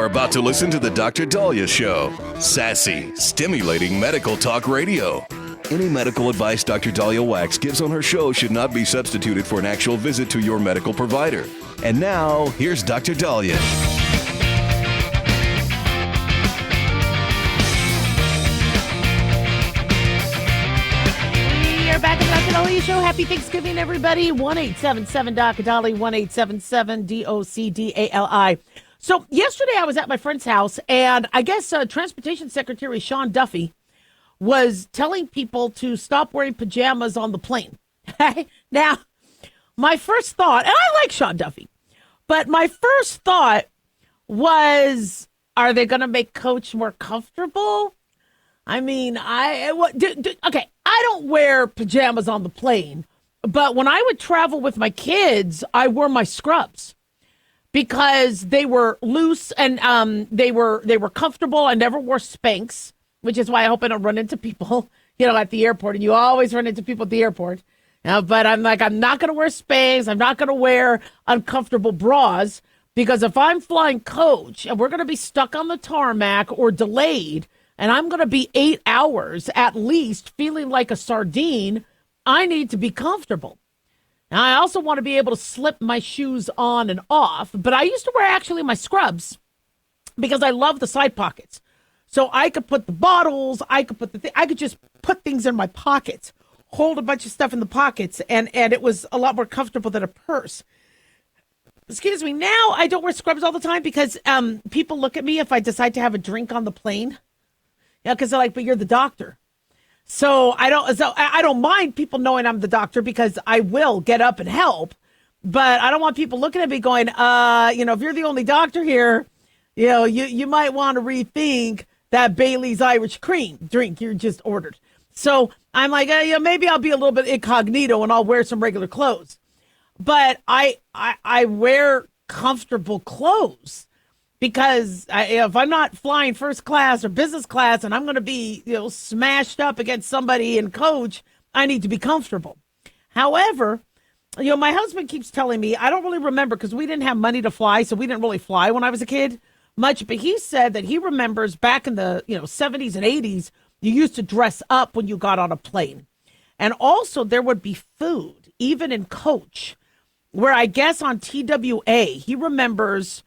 about to listen to the Dr. Dahlia Show. Sassy, stimulating medical talk radio. Any medical advice Dr. Dahlia Wax gives on her show should not be substituted for an actual visit to your medical provider. And now, here's Dr. Dahlia. We're back at the Dr. Dahlia Show. Happy Thanksgiving, everybody. 1-877-Dr. Dahlia, 1-877-DOCDALI. So yesterday I was at my friend's house, and I guess Transportation Secretary Sean Duffy was telling people to stop wearing pajamas on the plane. Now, my first thought, and I like Sean Duffy, but my first thought was, are they going to make Coach more comfortable? I mean, okay, I don't wear pajamas on the plane, but when I would travel with my kids, I wore my scrubs because they were loose and they were comfortable. I never wore Spanx, which is why I hope I don't run into people, at the airport. And you always run into people at the airport. But I'm not going to wear Spanx. I'm not going to wear uncomfortable bras because if I'm flying coach and we're going to be stuck on the tarmac or delayed, and I'm going to be 8 hours at least feeling like a sardine, I need to be comfortable. Now, I also want to be able to slip my shoes on and off, but I used to wear actually my scrubs because I love the side pockets. So I could put the bottles, I could just put things in my pockets, hold a bunch of stuff in the pockets, and it was a lot more comfortable than a purse. Excuse me. Now I don't wear scrubs all the time because people look at me if I decide to have a drink on the plane. Yeah, because they're like, but you're the doctor. So I don't mind people knowing I'm the doctor because I will get up and help. But I don't want people looking at me going, if you're the only doctor here, you might want to rethink that Bailey's Irish Cream drink you just ordered. So I'm like, maybe I'll be a little bit incognito and I'll wear some regular clothes. But I wear comfortable clothes. Because if I'm not flying first class or business class and I'm going to be, smashed up against somebody in coach, I need to be comfortable. However, my husband keeps telling me, I don't really remember because we didn't have money to fly, so we didn't really fly when I was a kid much. But he said that he remembers back in the 70s and 80s, you used to dress up when you got on a plane. And also there would be food, even in coach, where I guess on TWA, he remembers...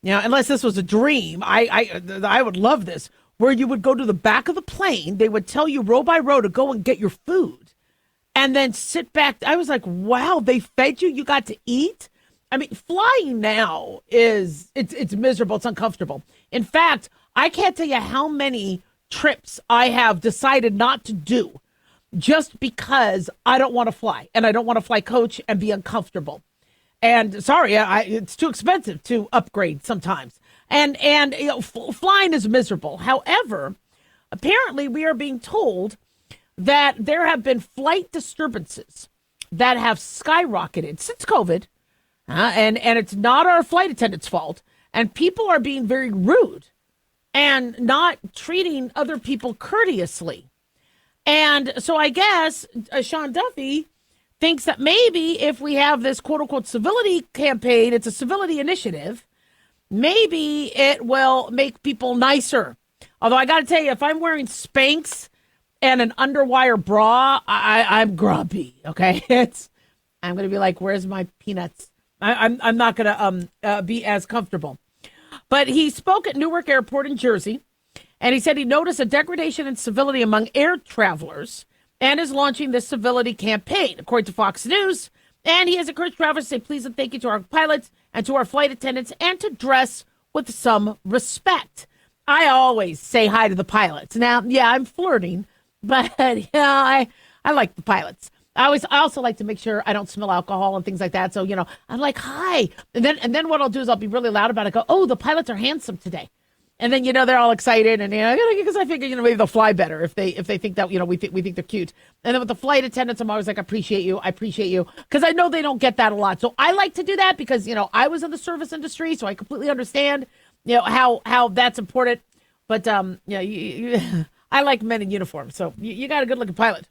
unless this was a dream, I would love this, where you would go to the back of the plane. They would tell you row by row to go and get your food and then sit back. I was like, wow, they fed you. You got to eat. I mean, flying now it's miserable. It's uncomfortable. In fact, I can't tell you how many trips I have decided not to do just because I don't want to fly and I don't want to fly coach and be uncomfortable. And sorry, it's too expensive to upgrade sometimes. And flying is miserable. However, apparently we are being told that there have been flight disturbances that have skyrocketed since COVID. And it's not our flight attendants' fault. And people are being very rude and not treating other people courteously. And so I guess Sean Duffy thinks that maybe if we have this quote-unquote civility campaign, it's a civility initiative, maybe it will make people nicer. Although I got to tell you, if I'm wearing Spanx and an underwire bra, I'm grumpy, okay? I'm going to be like, where's my peanuts? I'm not going to be as comfortable. But he spoke at Newark Airport in Jersey, and he said he noticed a degradation in civility among air travelers and is launching this civility campaign, according to Fox News. And he has encouraged travelers to say please and thank you to our pilots and to our flight attendants and to dress with some respect. I always say hi to the pilots. Now, yeah, I'm flirting, but I like the pilots. I also like to make sure I don't smell alcohol and things like that. So, I'm like, hi. And then what I'll do is I'll be really loud about it. Go, oh, the pilots are handsome today. And then, they're all excited and, because I figure, maybe they'll fly better if they think that, we think they're cute. And then with the flight attendants, I'm always like, I appreciate you. Because I know they don't get that a lot. So I like to do that because, I was in the service industry, so I completely understand, how that's important. But, I like men in uniform. So you got a good looking pilot.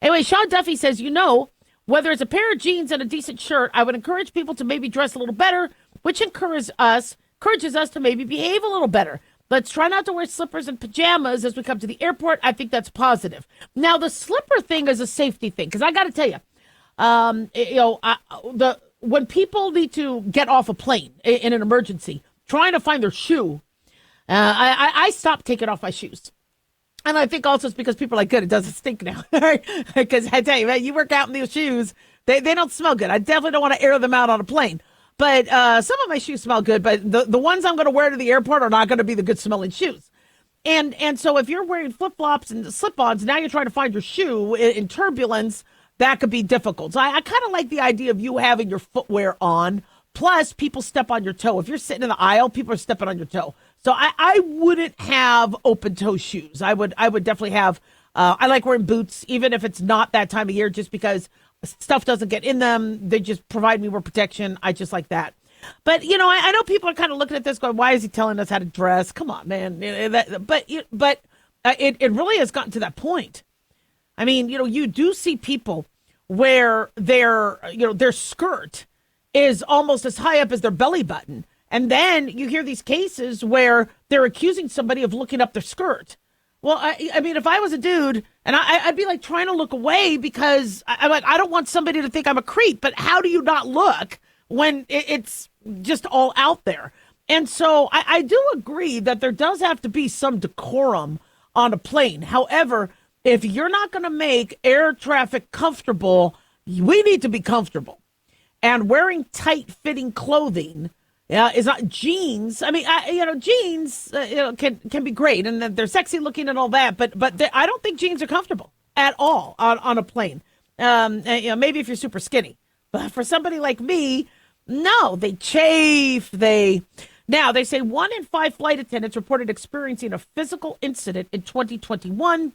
Anyway, Sean Duffy says, whether it's a pair of jeans and a decent shirt, I would encourage people to maybe dress a little better, which encourages us encourages us to maybe behave a little better. Let's try not to wear slippers and pajamas as we come to the airport. I think that's positive. Now, the slipper thing is a safety thing, because I got to tell you, when people need to get off a plane in an emergency, trying to find their shoe, I stopped taking off my shoes. And I think also it's because people are like, good, it doesn't stink now. Because I tell you, man, you work out in these shoes, they don't smell good. I definitely don't want to air them out on a plane. But some of my shoes smell good, but the ones I'm going to wear to the airport are not going to be the good smelling shoes. And so if you're wearing flip-flops and slip-ons, now you're trying to find your shoe in turbulence, that could be difficult. So I kind of like the idea of you having your footwear on, plus people step on your toe. If you're sitting in the aisle, people are stepping on your toe. So I wouldn't have open-toe shoes. I would definitely have, I like wearing boots, even if it's not that time of year, just because stuff doesn't get in them. They just provide me more protection. I just like that. But, I know people are kind of looking at this going, why is he telling us how to dress? Come on, man. But it really has gotten to that point. I mean, you do see people where their skirt is almost as high up as their belly button. And then you hear these cases where they're accusing somebody of looking up their skirt. Well, I mean, if I was a dude, and I'd be like trying to look away because I'm like, I don't want somebody to think I'm a creep. But how do you not look when it's just all out there? And so I do agree that there does have to be some decorum on a plane. However, if you're not going to make air traffic comfortable, we need to be comfortable. And wearing tight-fitting clothing is not jeans. I mean, jeans can be great, and they're sexy looking and all that. But I don't think jeans are comfortable at all on a plane. Maybe if you're super skinny, but for somebody like me, no, they chafe. Now they say 1 in 5 flight attendants reported experiencing a physical incident in 2021.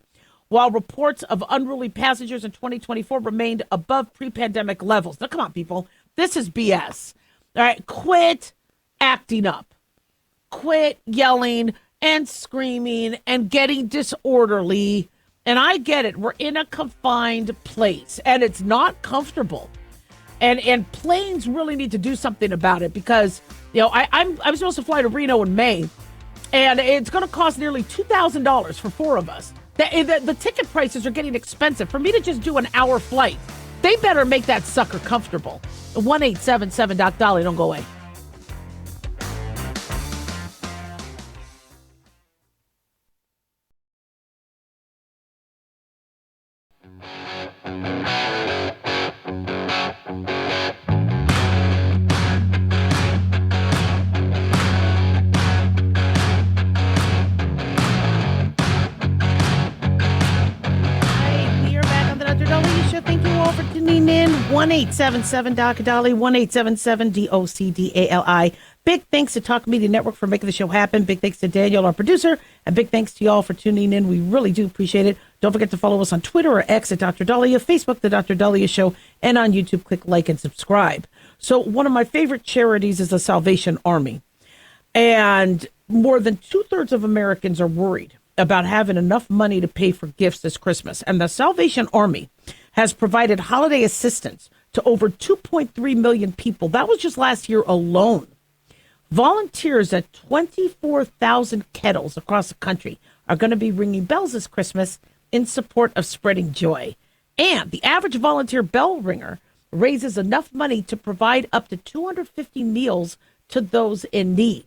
While reports of unruly passengers in 2024 remained above pre-pandemic levels. Now, come on, people. This is BS. All right, quit acting up. Quit yelling and screaming and getting disorderly. And I get it. We're in a confined place, and it's not comfortable. And planes really need to do something about it because, I'm supposed to fly to Reno in May, and it's going to cost nearly $2,000 for 4 of us. The ticket prices are getting expensive. For me to just do an hour flight, they better make that sucker comfortable. 1-877-DOC-DOLLY. Don't go away. Thank you all for tuning in. 1-877-DOC-DOLLY, 1-877-DOC-DALI. Big thanks to Talk Media Network for making the show happen. Big thanks to Daniel, our producer, and big thanks to y'all for tuning in. We really do appreciate it. Don't forget to follow us on Twitter or X at Dr. Dahlia, Facebook, The Dr. Dahlia Show, and on YouTube, click like and subscribe. So one of my favorite charities is the Salvation Army. And more than 2/3 of Americans are worried about having enough money to pay for gifts this Christmas. And the Salvation Army has provided holiday assistance to over 2.3 million people. That was just last year alone. Volunteers at 24,000 kettles across the country are going to be ringing bells this Christmas in support of spreading joy. And the average volunteer bell ringer raises enough money to provide up to 250 meals to those in need.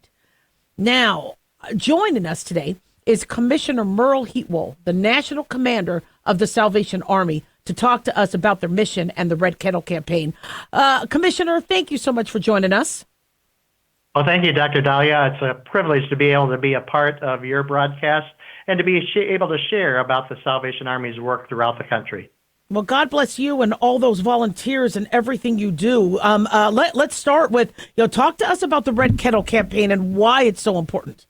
Now, joining us today is Commissioner Merle Heatwole, the national commander of the Salvation Army, to talk to us about their mission and the Red Kettle campaign. Commissioner, thank you so much for joining us. Well, thank you, Dr. Dahlia. It's a privilege to be able to be a part of your broadcast and to be able to share about the Salvation Army's work throughout the country. Well, God bless you and all those volunteers and everything you do. Let's start with, talk to us about the Red Kettle campaign and why it's so important.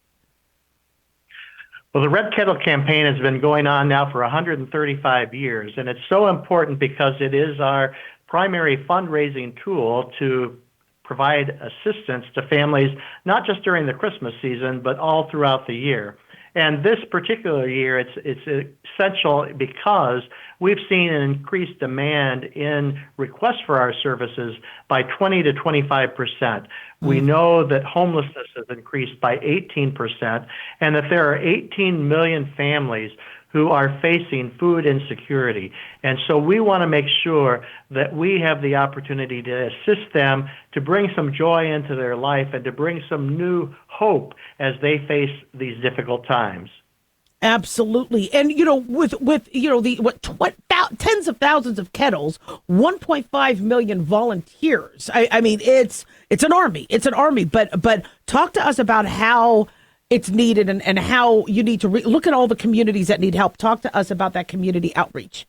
Well, the Red Kettle campaign has been going on now for 135 years, and it's so important because it is our primary fundraising tool to provide assistance to families, not just during the Christmas season, but all throughout the year. And this particular year, it's essential because we've seen an increased demand in requests for our services by 20 to 25%. We know that homelessness has increased by 18%, and that there are 18 million families who are facing food insecurity. And so we want to make sure that we have the opportunity to assist them, to bring some joy into their life, and to bring some new hope as they face these difficult times. Absolutely. And, with tens of thousands of kettles, 1.5 million volunteers. I mean, it's an army. It's an army. But talk to us about how it's needed and how you need to look at all the communities that need help. Talk to us about that community outreach.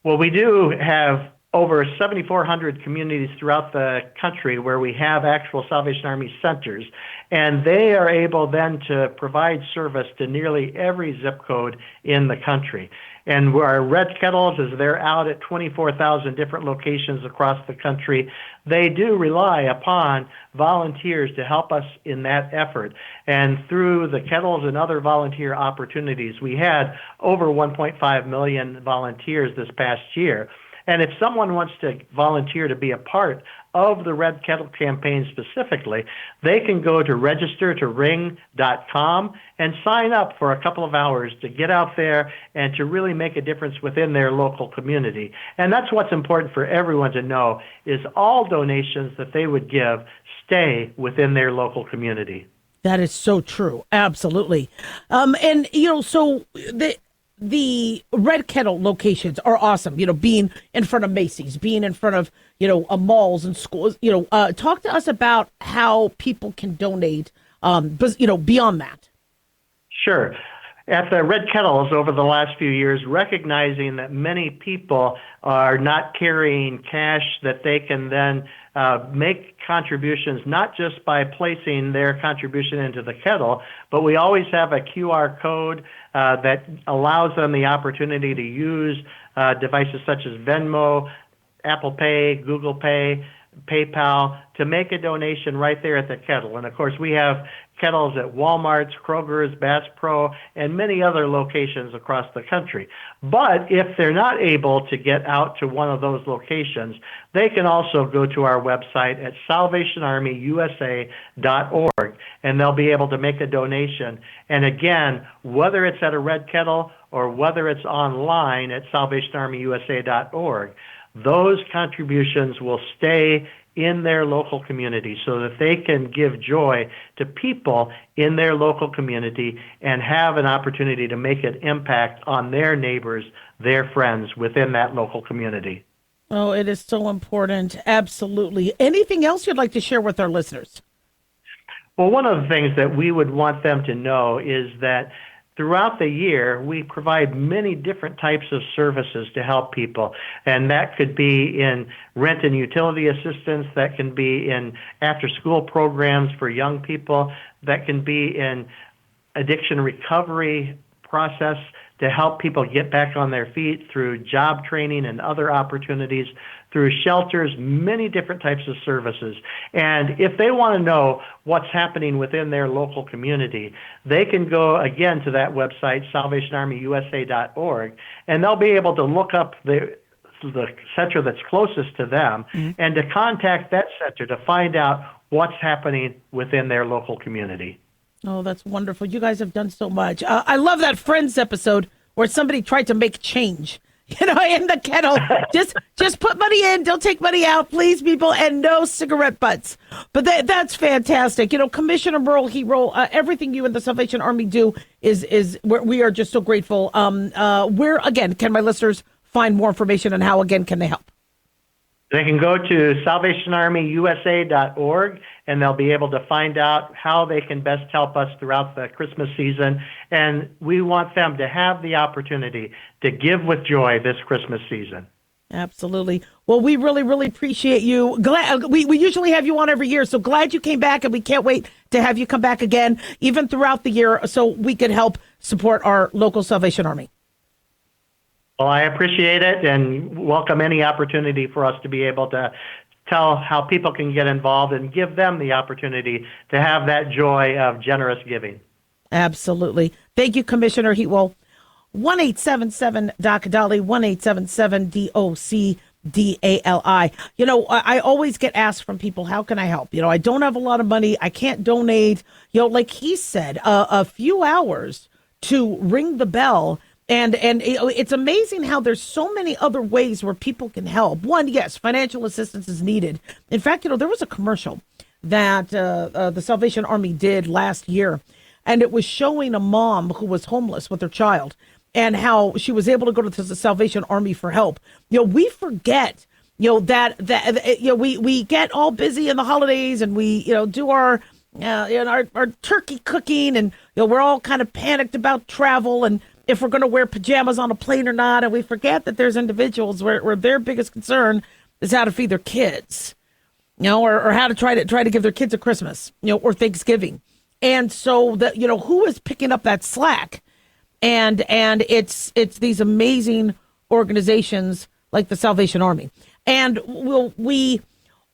Well, we do have over 7,400 communities throughout the country where we have actual Salvation Army centers, and they are able then to provide service to nearly every zip code in the country. And our Red Kettles, as they're out at 24,000 different locations across the country, they do rely upon volunteers to help us in that effort. And through the Kettles and other volunteer opportunities, we had over 1.5 million volunteers this past year. And if someone wants to volunteer to be a part of the Red Kettle campaign specifically, they can go to registertoring.com and sign up for a couple of hours to get out there and to really make a difference within their local community. And that's what's important for everyone to know, is all donations that they would give stay within their local community. That is so true. Absolutely. So the Red Kettle locations are awesome, being in front of Macy's, being in front of, malls and schools. Talk to us about how people can donate, beyond that. Sure. At the Red Kettles over the last few years, recognizing that many people are not carrying cash that they can then make contributions, not just by placing their contribution into the kettle, but we always have a QR code that allows them the opportunity to use devices such as Venmo, Apple Pay, Google Pay, PayPal, to make a donation right there at the kettle. And of course, we have kettles at Walmart's, Kroger's, Bass Pro, and many other locations across the country. But if they're not able to get out to one of those locations, they can also go to our website at salvationarmyusa.org, and they'll be able to make a donation. And again, whether it's at a Red Kettle or whether it's online at salvationarmyusa.org, those contributions will stay in their local community so that they can give joy to people in their local community and have an opportunity to make an impact on their neighbors, their friends within that local community. Oh, it is so important. Absolutely. Anything else you'd like to share with our listeners? Well, one of the things that we would want them to know is that throughout the year, we provide many different types of services to help people, and that could be in rent and utility assistance, that can be in after-school programs for young people, that can be in addiction recovery process to help people get back on their feet through job training and other opportunities, through shelters, many different types of services. And if they want to know what's happening within their local community, they can go again to that website, salvationarmyusa.org, and they'll be able to look up the center that's closest to them and to contact that center to find out what's happening within their local community. Oh, that's wonderful. You guys have done so much. I love that Friends episode where somebody tried to make change, in the kettle. Just put money in, don't take money out, please, people, and no cigarette butts. But that's fantastic. Commissioner Merle, everything you and the Salvation Army do is we are just so grateful. Where, again, can my listeners find more information, and how, again, can they help? They can go to salvationarmyusa.org, and they'll be able to find out how they can best help us throughout the Christmas season. And we want them to have the opportunity to give with joy this Christmas season. Absolutely. Well, we really, really appreciate you. Glad we usually have you on every year, so glad you came back, and we can't wait to have you come back again, even throughout the year, so we could help support our local Salvation Army. Well, I appreciate it and welcome any opportunity for us to be able to tell how people can get involved and give them the opportunity to have that joy of generous giving. Absolutely. Thank you, Commissioner Heatwell. 1-877-DOC-DALI, 1-877-DOC-DALI. I always get asked from people, how can I help? I don't have a lot of money. I can't donate. Like he said, a few hours to ring the bell. And it's amazing how there's so many other ways where people can help. One, yes, financial assistance is needed. In fact, there was a commercial that the Salvation Army did last year, and it was showing a mom who was homeless with her child and how she was able to go to the Salvation Army for help. We forget, that we get all busy in the holidays and we, do our turkey cooking, and we're all kind of panicked about travel and if we're going to wear pajamas on a plane or not, and we forget that there's individuals where their biggest concern is how to feed their kids, or how to try to give their kids a Christmas, or Thanksgiving. And so that, who is picking up that slack? And it's these amazing organizations like the Salvation Army. And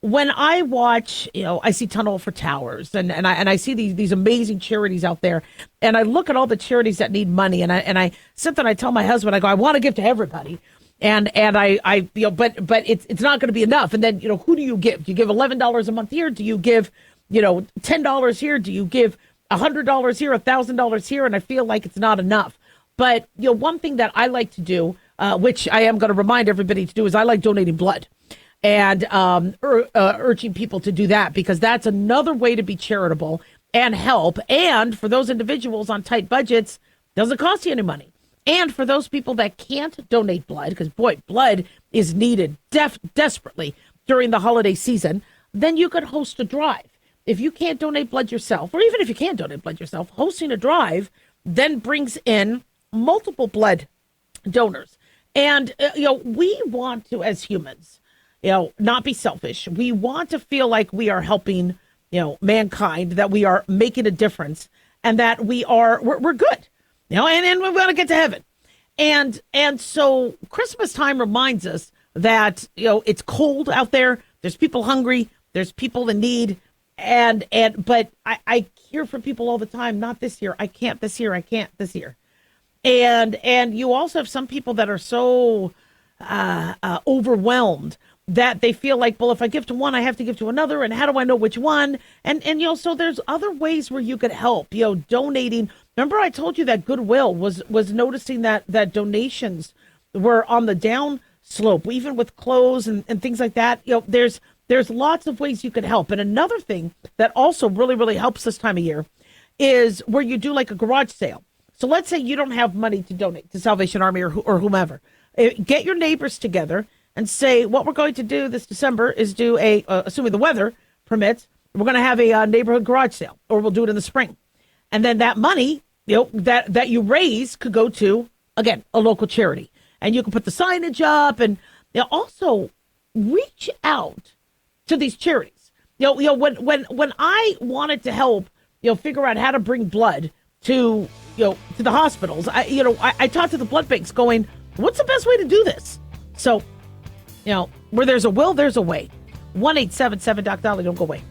when I watch, I see Tunnel for Towers, and I see these amazing charities out there, and I look at all the charities that need money, and I sit there and I tell my husband, I go, I want to give to everybody, and I but it's not going to be enough. And then who do you give? Do you give $11 a month here? Do you give $10 here? Do you give $100 here, $1,000 here? And I feel like it's not enough. But one thing that I like to do, which I am going to remind everybody to do, is I like donating blood. And urging people to do that, because that's another way to be charitable and help. And for those individuals on tight budgets, doesn't cost you any money. And for those people that can't donate blood, because boy, blood is needed desperately during the holiday season, then you could host a drive. If you can't donate blood yourself, or even if you can donate blood yourself, hosting a drive then brings in multiple blood donors. And we want to, as humans, not be selfish. We want to feel like we are helping, mankind, that we are making a difference, and that we're good, and we want to get to heaven. And so Christmas time reminds us that, it's cold out there. There's people hungry. There's people in need. But I hear from people all the time, not this year. I can't this year. I can't this year. And you also have some people that are so overwhelmed that they feel like, well, if I give to one, I have to give to another. And how do I know which one? And so there's other ways where you could help, donating. Remember, I told you that Goodwill was noticing that donations were on the down slope, even with clothes and things like that. There's lots of ways you could help. And another thing that also really, really helps this time of year is where you do like a garage sale. So let's say you don't have money to donate to Salvation Army or whomever. Get your neighbors together and say, what we're going to do this December is do assuming the weather permits, we're going to have a neighborhood garage sale, or we'll do it in the spring. And then that money, that you raise could go to, again, a local charity. And you can put the signage up, and also reach out to these charities. When I wanted to help, figure out how to bring blood to the hospitals, I talked to the blood banks going, what's the best way to do this? So, where there's a will, there's a way. 1-877-DOC-DALI, don't go away.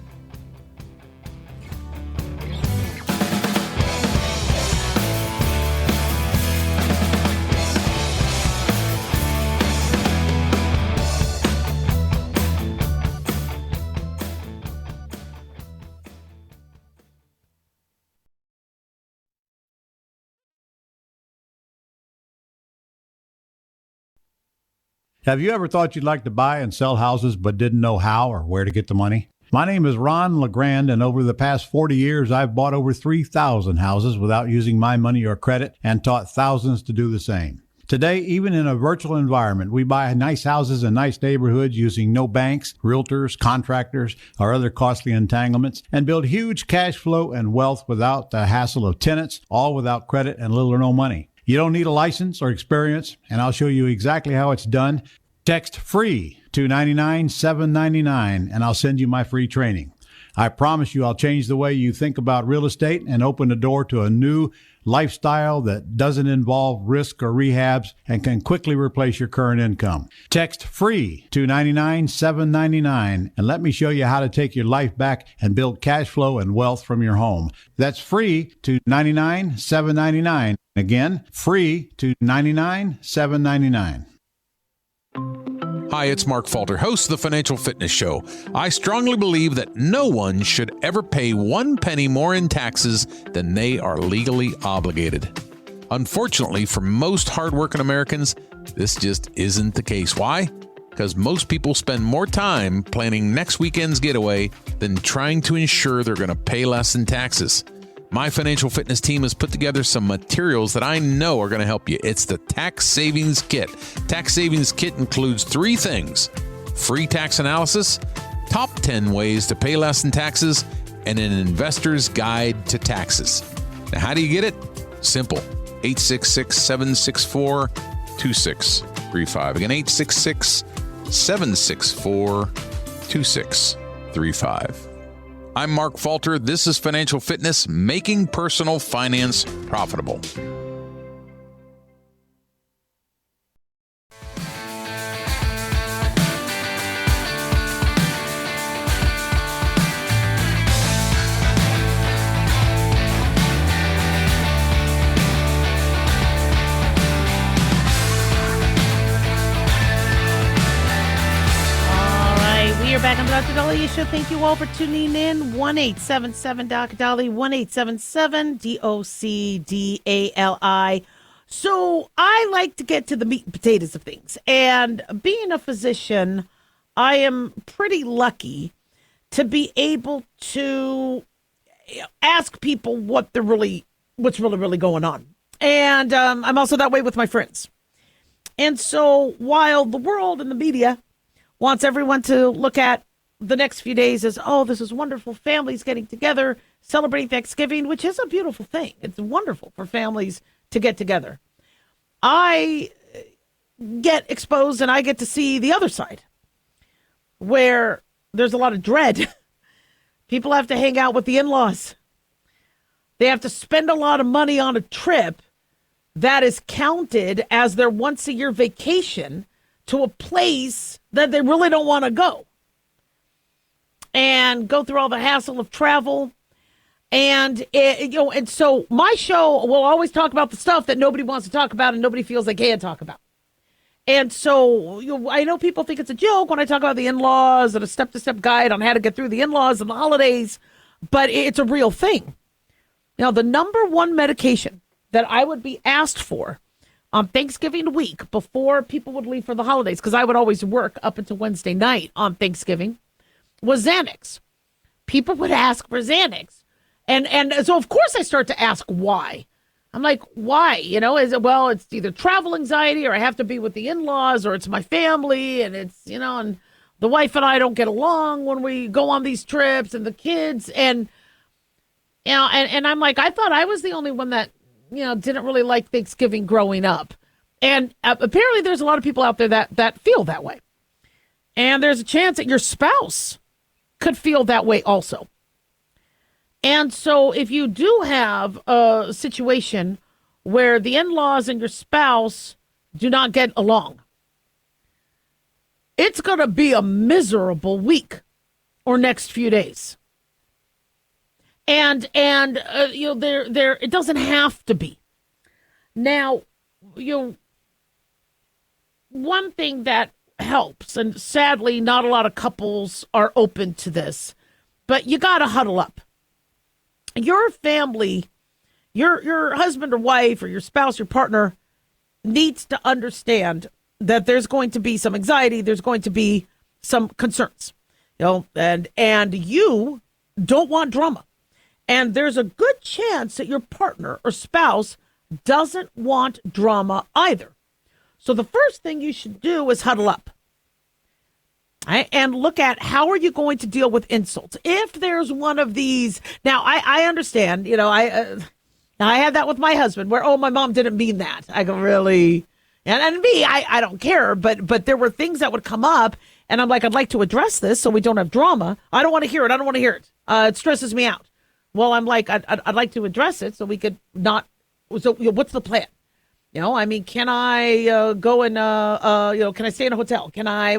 Have you ever thought you'd like to buy and sell houses but didn't know how or where to get the money? My name is Ron LeGrand, and over the past 40 years, I've bought over 3,000 houses without using my money or credit, and taught thousands to do the same. Today, even in a virtual environment, we buy nice houses in nice neighborhoods using no banks, realtors, contractors, or other costly entanglements, and build huge cash flow and wealth without the hassle of tenants, all without credit and little or no money. You don't need a license or experience, and I'll show you exactly how it's done. Text FREE to 99799, and I'll send you my free training. I promise you I'll change the way you think about real estate and open the door to a new, lifestyle that doesn't involve risk or rehabs and can quickly replace your current income. Text FREE to 99799 and let me show you how to take your life back and build cash flow and wealth from your home. That's FREE to 99799. Again, FREE to 99799. Hi, it's Mark Falter, host of the Financial Fitness Show. I strongly believe that no one should ever pay 1 penny more in taxes than they are legally obligated. Unfortunately, for most hardworking Americans, this just isn't the case. Why? Because most people spend more time planning next weekend's getaway than trying to ensure they're going to pay less in taxes. My financial fitness team has put together some materials that I know are going to help you. It's the Tax Savings Kit. Tax Savings Kit includes 3 things: free tax analysis, top 10 ways to pay less in taxes, and an investor's guide to taxes. Now, how do you get it? Simple. 866-764-2635. Again, 866-764-2635. I'm Mark Falter. This is Financial Fitness, making personal finance profitable. Back on the Dr. Dahlia Show. Thank you all for tuning in. 1-877-Dr. 1-877-DOCDALI. So I like to get to the meat and potatoes of things. And being a physician, I am pretty lucky to be able to ask people what's really going on. And I'm also that way with my friends. And so while the world and the media wants everyone to look at the next few days as, oh, this is wonderful, families getting together, celebrating Thanksgiving, which is a beautiful thing. It's wonderful for families to get together. I get exposed and I get to see the other side, where there's a lot of dread. People have to hang out with the in-laws. They have to spend a lot of money on a trip that is counted as their once-a-year vacation to a place that they really don't want to go, and go through all the hassle of travel. And and so my show will always talk about the stuff that nobody wants to talk about and nobody feels they can talk about. And so I know people think it's a joke when I talk about the in-laws and a step-to-step guide on how to get through the in-laws and the holidays, but it's a real thing. Now, the number one medication that I would be asked for on Thanksgiving week before people would leave for the holidays, because I would always work up until Wednesday night on Thanksgiving, was Xanax. People would ask for Xanax. And so, of course, I start to ask why. I'm like, why? Is it, well, it's either travel anxiety or I have to be with the in-laws or it's my family and it's, and the wife and I don't get along when we go on these trips and the kids. And I'm like, I thought I was the only one that, didn't really like Thanksgiving growing up. And apparently there's a lot of people out there that feel that way. And there's a chance that your spouse could feel that way also. And so if you do have a situation where the in-laws and your spouse do not get along, it's going to be a miserable week or next few days. And there it doesn't have to be. Now, one thing that helps, and sadly not a lot of couples are open to this, but you got to huddle up. Your family, your husband or wife or your spouse, your partner needs to understand that there's going to be some anxiety, there's going to be some concerns. And you don't want drama. And there's a good chance that your partner or spouse doesn't want drama either. So the first thing you should do is huddle up. Right? And look at how are you going to deal with insults. If there's one of these, now I understand, I had that with my husband where, my mom didn't mean that. I go, really? And me, I don't care, but there were things that would come up and I'm like, I'd like to address this so we don't have drama. I don't want to hear it. It stresses me out. Well, I'm like, I'd like to address it so we could not So what's the plan? I mean, can I go and, can I stay in a hotel? Can I,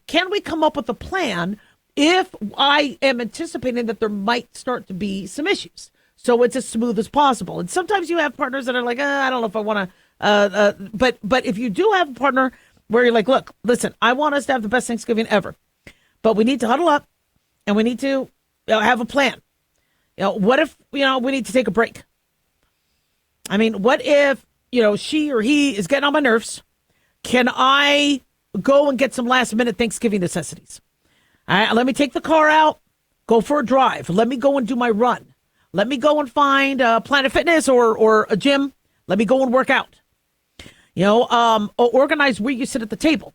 can we come up with a plan if I am anticipating that there might start to be some issues? So it's as smooth as possible. And sometimes you have partners that are like, I don't know if I want to, but if you do have a partner where you're like, look, listen, I want us to have the best Thanksgiving ever, but we need to huddle up and we need to have a plan. What if, we need to take a break? I mean, what if, she or he is getting on my nerves? Can I go and get some last minute Thanksgiving necessities? Let me take the car out, go for a drive. Let me go and do my run. Let me go and find Planet Fitness or a gym. Let me go and work out. Organize where you sit at the table.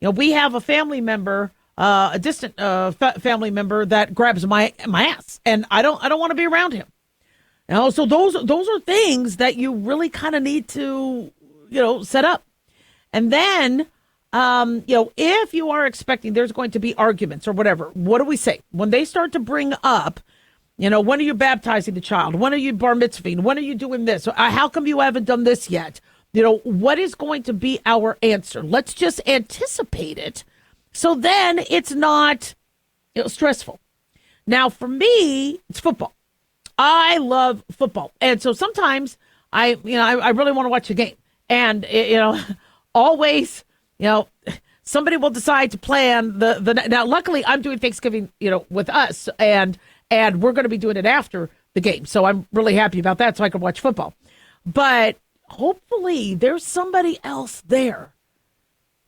We have a family member, a distant family member that grabs my ass, and I don't want to be around him. So those are things that you really kind of need to, set up. And then, if you are expecting there's going to be arguments or whatever, what do we say? When they start to bring up, when are you baptizing the child? When are you bar mitzvahing? When are you doing this? How come you haven't done this yet? What is going to be our answer? Let's just anticipate it. So then it's not stressful. Now, for me, it's football. I love football. And so sometimes I really want to watch a game. And, always, somebody will decide to plan now, luckily I'm doing Thanksgiving, with us and we're going to be doing it after the game. So I'm really happy about that. So I can watch football, but hopefully there's somebody else there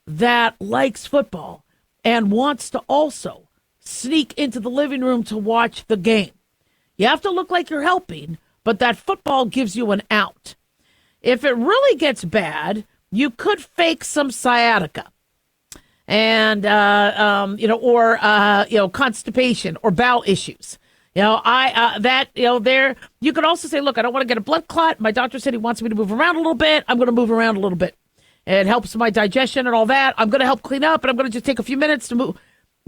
that likes football and wants to also sneak into the living room to watch the game. You have to look like you're helping, but that football gives you an out. If it really gets bad, you could fake some sciatica and, constipation or bowel issues. You could also say, look, I don't want to get a blood clot. My doctor said he wants me to move around a little bit. I'm going to move around a little bit. It helps my digestion and all that. I'm going to help clean up, and I'm going to just take a few minutes to move.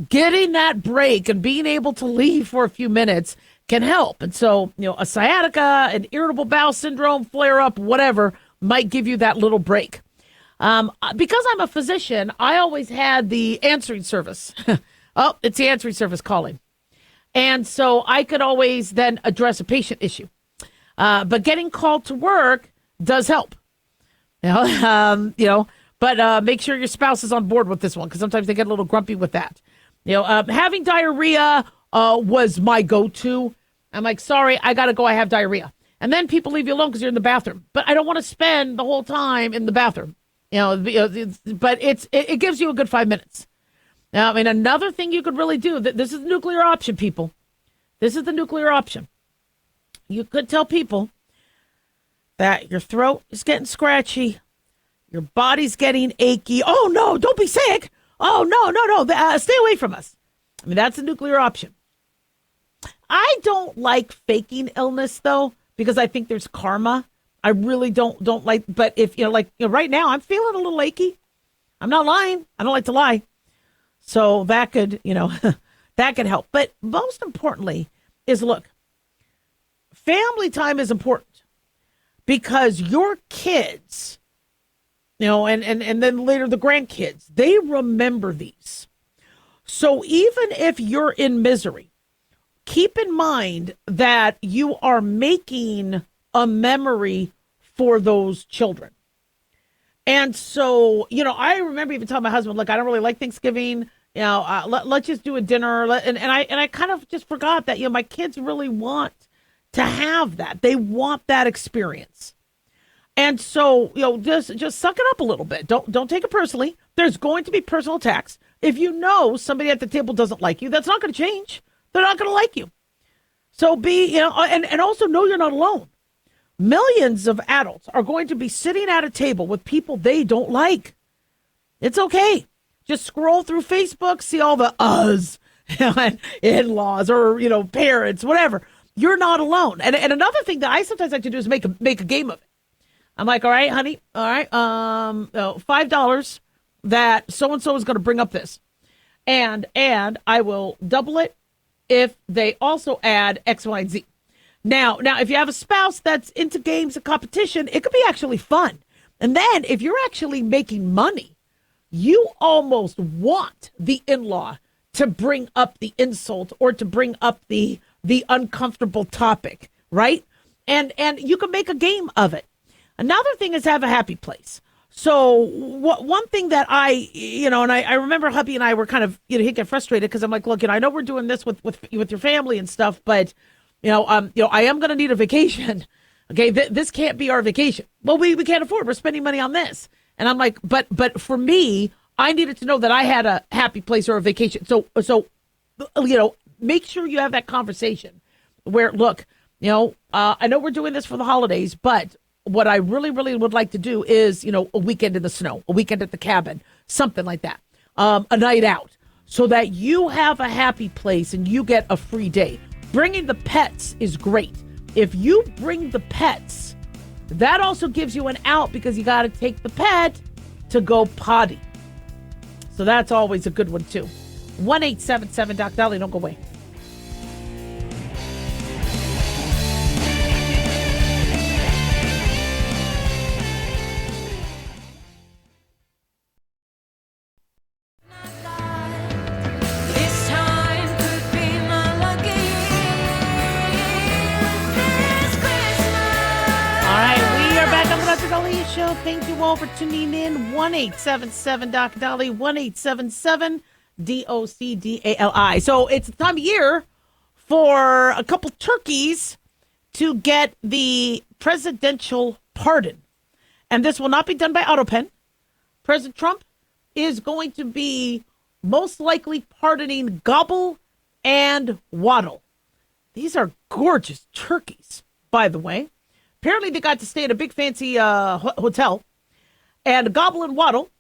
Getting that break and being able to leave for a few minutes can help. And so, a sciatica, an irritable bowel syndrome, flare up, whatever, might give you that little break. Because I'm a physician, I always had the answering service. Oh, it's the answering service calling. And so I could always then address a patient issue. But getting called to work does help. But make sure your spouse is on board with this one, because sometimes they get a little grumpy with that. Having diarrhea was my go-to. I'm like, sorry, I got to go. I have diarrhea. And then people leave you alone because you're in the bathroom. But I don't want to spend the whole time in the bathroom. But it gives you a good 5 minutes. Now, another thing you could really do, this is the nuclear option, people. This is the nuclear option. You could tell people that your throat is getting scratchy, your body's getting achy. Oh, no, don't be sick. Oh, no, stay away from us. That's a nuclear option. I don't like faking illness, though, because I think there's karma. I really don't like, but if, right now I'm feeling a little achy. I'm not lying. I don't like to lie. So that could, that could help. But most importantly is, look, family time is important because your kids, and then later the grandkids, they remember these. So even if you're in misery, keep in mind that you are making a memory for those children. And so, I remember even telling my husband, look, I don't really like Thanksgiving. Let's just do a dinner. And I kind of just forgot that, my kids really want to have that. They want that experience. And so, just suck it up a little bit. Don't take it personally. There's going to be personal attacks. If somebody at the table doesn't like you, that's not going to change. They're not going to like you. So and also know you're not alone. Millions of adults are going to be sitting at a table with people they don't like. It's okay. Just scroll through Facebook, see all the us, in-laws or, parents, whatever. You're not alone. And another thing that I sometimes like to do is make a game of it. I'm like, all right, honey, all right, $5 that so-and-so is going to bring up this. And I will double it if they also add X, Y, and Z. Now, if you have a spouse that's into games and competition, it could be actually fun. And then if you're actually making money, you almost want the in-law to bring up the insult or to bring up the uncomfortable topic, right? And you can make a game of it. Another thing is have a happy place. So one thing that I remember hubby and I were kind of, he'd get frustrated because I'm like, look, I know we're doing this with your family and stuff, but I am going to need a vacation. Okay, this can't be our vacation. Well, we can't afford. We're spending money on this, and I'm like, but for me, I needed to know that I had a happy place or a vacation. So make sure you have that conversation where, look, I know we're doing this for the holidays, but what I really, really would like to do is, a weekend in the snow, a weekend at the cabin, something like that, a night out, so that you have a happy place and you get a free day. Bringing the pets is great. If you bring the pets, that also gives you an out because you got to take the pet to go potty. So that's always a good one, too. 1-877-Doc Dolly. Don't go away. Show. Thank you all for tuning in. 1-877-Doc Dolly, 1-877-DOCDALI. So it's the time of year for a couple turkeys to get the presidential pardon. And this will not be done by AutoPen. President Trump is going to be most likely pardoning Gobble and Waddle. These are gorgeous turkeys, by the way. Apparently, they got to stay at a big fancy hotel, and Gobble and Waddle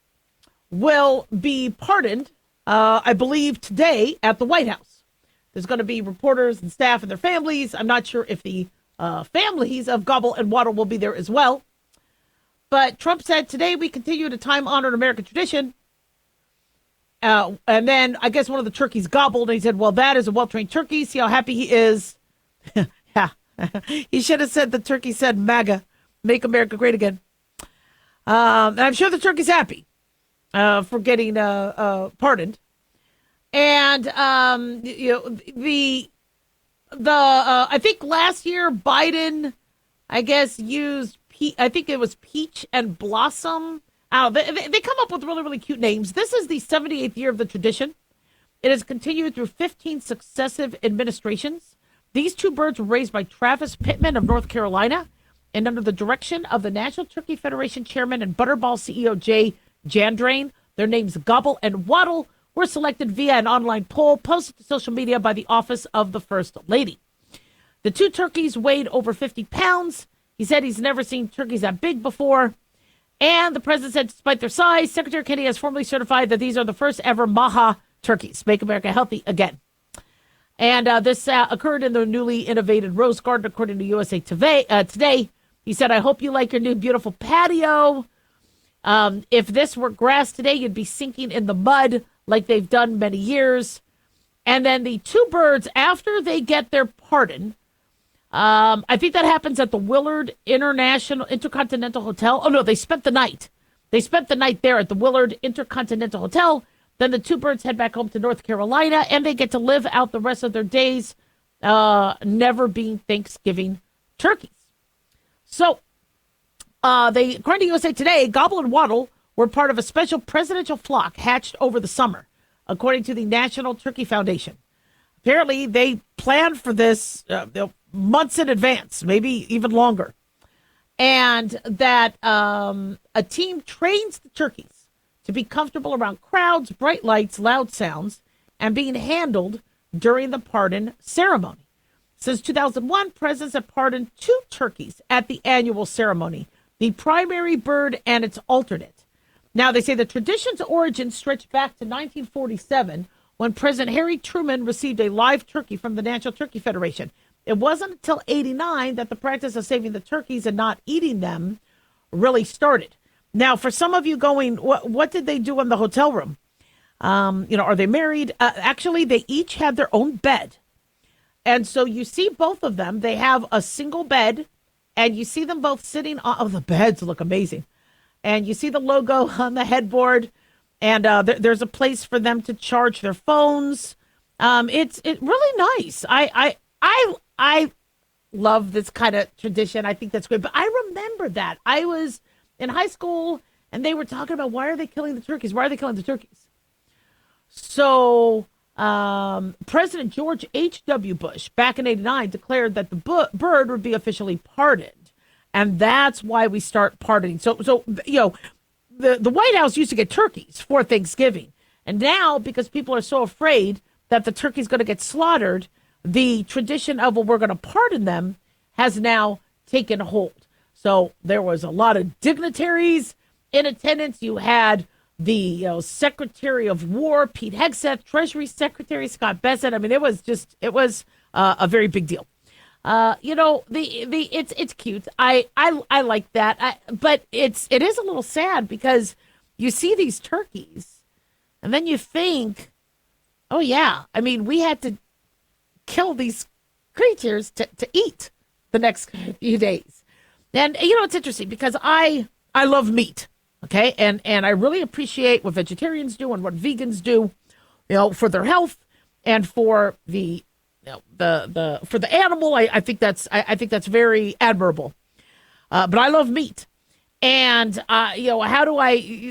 will be pardoned, I believe, today at the White House. There's going to be reporters and staff and their families. I'm not sure if the families of Gobble and Waddle will be there as well. But Trump said, today we continue a time-honored American tradition. And then I guess one of the turkeys gobbled, and he said, well, that is a well-trained turkey. See how happy he is. Yeah. He should have said the turkey said MAGA, make America great again. And I'm sure the turkey's happy for getting pardoned. And I think last year Biden, I guess, used I think it was Peach and Blossom. They come up with really, really cute names. This is the 78th year of the tradition. It has continued through 15 successive administrations. These two birds were raised by Travis Pittman of North Carolina and under the direction of the National Turkey Federation chairman and Butterball CEO Jay Jandrain. Their names Gobble and Waddle were selected via an online poll posted to social media by the Office of the First Lady. The two turkeys weighed over 50 pounds. He said he's never seen turkeys that big before. And the president said, despite their size, Secretary Kennedy has formally certified that these are the first ever Maha turkeys. Make America healthy again. And this occurred in the newly innovated Rose Garden, according to USA Today. He said, I hope you like your new beautiful patio. If this were grass today, you'd be sinking in the mud like they've done many years. And then the two birds, after they get their pardon, I think that happens at the Willard Intercontinental Hotel. Oh, no, they spent the night. They spent the night there at the Willard Intercontinental Hotel. Then the two birds head back home to North Carolina, and they get to live out the rest of their days, never being Thanksgiving turkeys. So, according to USA Today, Gobble and Waddle were part of a special presidential flock hatched over the summer, according to the National Turkey Foundation. Apparently, they planned for this months in advance, maybe even longer, and that a team trains the turkeys to be comfortable around crowds, bright lights, loud sounds, and being handled during the pardon ceremony. Since 2001, presidents have pardoned two turkeys at the annual ceremony, the primary bird and its alternate. Now, they say the tradition's origins stretch back to 1947, when President Harry Truman received a live turkey from the National Turkey Federation. It wasn't until 1989 that the practice of saving the turkeys and not eating them really started. Now, for some of you going, what did they do in the hotel room? Are they married? Actually, they each had their own bed. And so you see both of them. They have a single bed, and you see them both sitting on. Oh, the beds look amazing. And you see the logo on the headboard, and there's a place for them to charge their phones. It's really nice. I love this kind of tradition. I think that's great. But I remember that I was in high school, and they were talking about, why are they killing the turkeys? Why are they killing the turkeys? So President George H.W. Bush, back in '89, declared that the bird would be officially pardoned. And that's why we start pardoning. So the White House used to get turkeys for Thanksgiving. And now, because people are so afraid that the turkey's going to get slaughtered, the tradition of, well, we're going to pardon them has now taken hold. So there was a lot of dignitaries in attendance. You had the Secretary of War, Pete Hegseth, Treasury Secretary Scott Bessent. I mean, it was a very big deal. It's cute. I like that. But it is a little sad, because you see these turkeys and then you think, oh yeah, I mean, we had to kill these creatures to eat the next few days. And it's interesting, because I love meat. Okay. And I really appreciate what vegetarians do and what vegans do, for their health and for the for the animal. I think that's very admirable. But I love meat. And,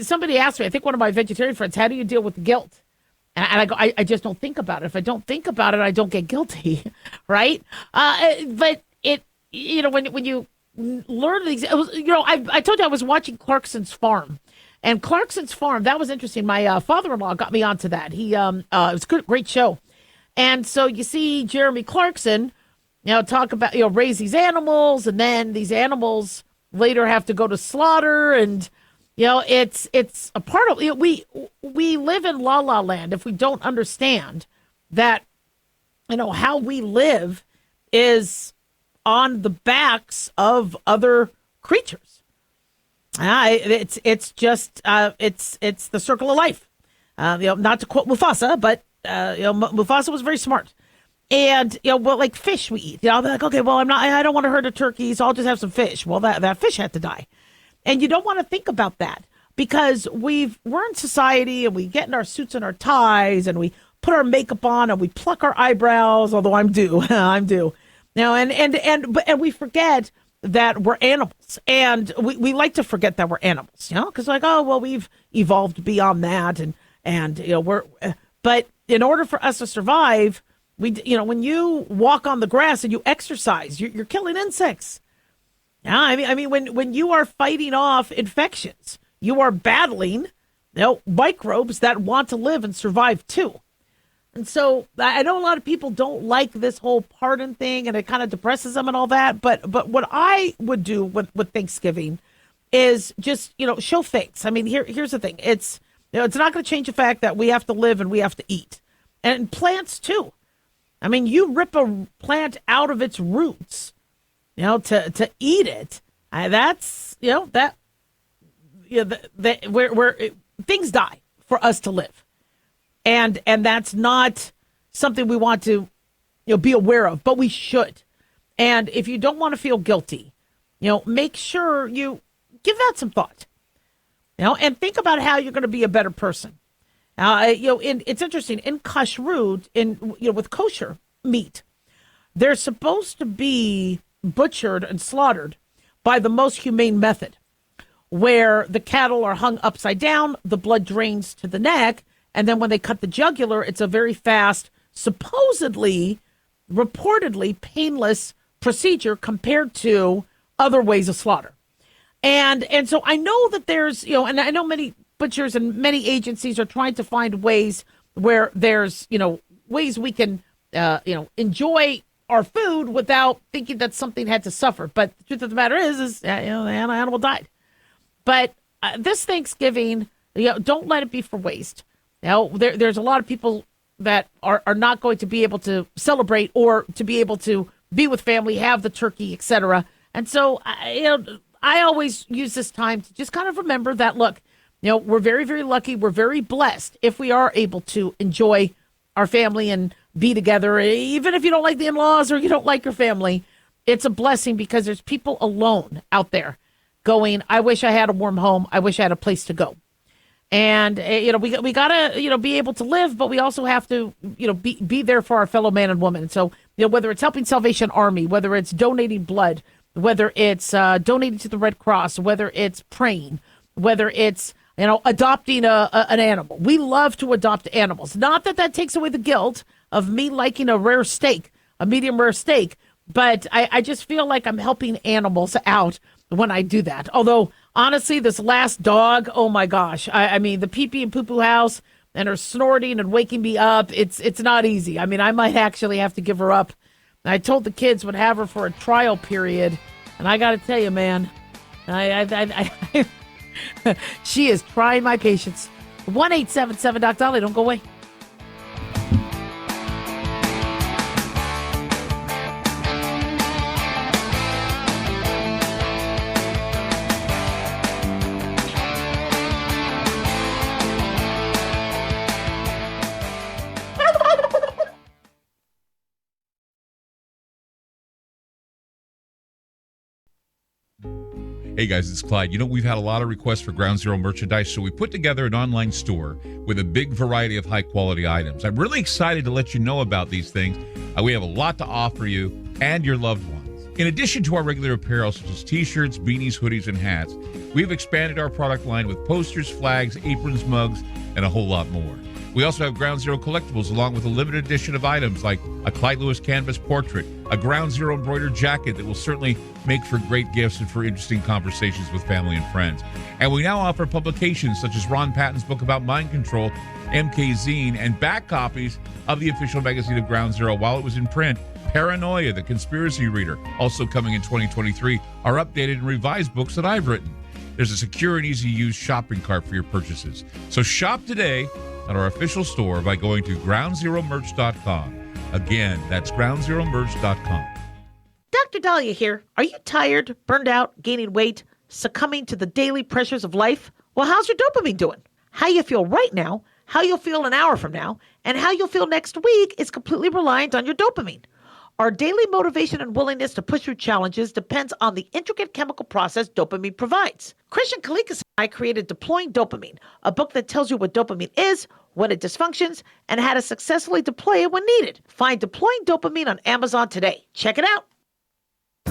somebody asked me, I think one of my vegetarian friends, how do you deal with the guilt? And I go, I just don't think about it. If I don't think about it, I don't get guilty. Right. But when you learn these, I told you I was watching Clarkson's Farm. And Clarkson's Farm, that was interesting. My father-in-law got me onto that. He it was a great show. And so you see Jeremy Clarkson, talk about, raise these animals, and then these animals later have to go to slaughter. And, it's a part of, we live in la la land if we don't understand that, how we live is on the backs of other creatures. It's the circle of life. Not to quote Mufasa, but Mufasa was very smart. And like fish we eat. I'll be like, okay, well, I don't want to hurt a turkey, so I'll just have some fish. Well, that fish had to die, and you don't want to think about that, because we're in society, and we get in our suits and our ties, and we put our makeup on, and we pluck our eyebrows. Although I'm due. And we forget that we're animals, and we like to forget that we're animals, because we've evolved beyond that, but in order for us to survive, when you walk on the grass and you exercise, you're killing insects. I mean, when you are fighting off infections, you are battling, microbes that want to live and survive too. And so I know a lot of people don't like this whole pardon thing, and it kind of depresses them and all that. But what I would do with Thanksgiving is just, show thanks. I mean, here's the thing. It's not going to change the fact that we have to live and we have to eat. And plants too. I mean, you rip a plant out of its roots, to eat it. That's, where things die for us to live. And that's not something we want to, be aware of, but we should. And if you don't want to feel guilty, make sure you give that some thought, and think about how you're going to be a better person. It's interesting in kashrut, with kosher meat, they're supposed to be butchered and slaughtered by the most humane method, where the cattle are hung upside down, the blood drains to the neck, and then when they cut the jugular, it's a very fast, reportedly painless procedure compared to other ways of slaughter. And so I know that there's, and I know many butchers and many agencies are trying to find ways where there's, ways we can, enjoy our food without thinking that something had to suffer. But the truth of the matter is the animal died. But this Thanksgiving, don't let it be for waste. There's a lot of people that are not going to be able to celebrate or to be able to be with family, have the turkey, etc. And so, I always use this time to just kind of remember that, look, we're very, very lucky. We're very blessed if we are able to enjoy our family and be together, even if you don't like the in-laws or you don't like your family. It's a blessing because there's people alone out there going, I wish I had a warm home. I wish I had a place to go. And, we got to, be able to live, but we also have to, be there for our fellow man and woman. And so, whether it's helping Salvation Army, whether it's donating blood, whether it's donating to the Red Cross, whether it's praying, whether it's, adopting an animal. We love to adopt animals. Not that takes away the guilt of me liking a rare steak, a medium rare steak, but I just feel like I'm helping animals out when I do that. Although, honestly, this last dog, oh my gosh. I mean, the pee-pee and poo-poo house and her snorting and waking me up, it's not easy. I mean, I might actually have to give her up. I told the kids would have her for a trial period, and I got to tell you, man, she is trying my patience. 1-877 Doc Dolly, don't go away. Hey guys, it's Clyde. We've had a lot of requests for Ground Zero merchandise, so we put together an online store with a big variety of high-quality items. I'm really excited to let you know about these things. We have a lot to offer you and your loved ones. In addition to our regular apparel, such as t-shirts, beanies, hoodies, and hats, we've expanded our product line with posters, flags, aprons, mugs, and a whole lot more. We also have Ground Zero collectibles along with a limited edition of items like a Clyde Lewis canvas portrait, a Ground Zero embroidered jacket that will certainly make for great gifts and for interesting conversations with family and friends. And we now offer publications such as Ron Patton's book about mind control, MK Zine, and back copies of the official magazine of Ground Zero while it was in print. Paranoia, the Conspiracy Reader, also coming in 2023, are updated and revised books that I've written. There's a secure and easy-to-use shopping cart for your purchases. So shop today at our official store by going to groundzeromerch.com. Again, that's groundzeromerch.com. Dr. Dahlia here. Are you tired, burned out, gaining weight, succumbing to the daily pressures of life? Well, how's your dopamine doing? How you feel right now, how you'll feel an hour from now, and how you'll feel next week is completely reliant on your dopamine. Our daily motivation and willingness to push through challenges depends on the intricate chemical process dopamine provides. Christian Kalikas and I created Deploying Dopamine, a book that tells you what dopamine is, when it dysfunctions, and how to successfully deploy it when needed. Find Deploying Dopamine on Amazon today. Check it out.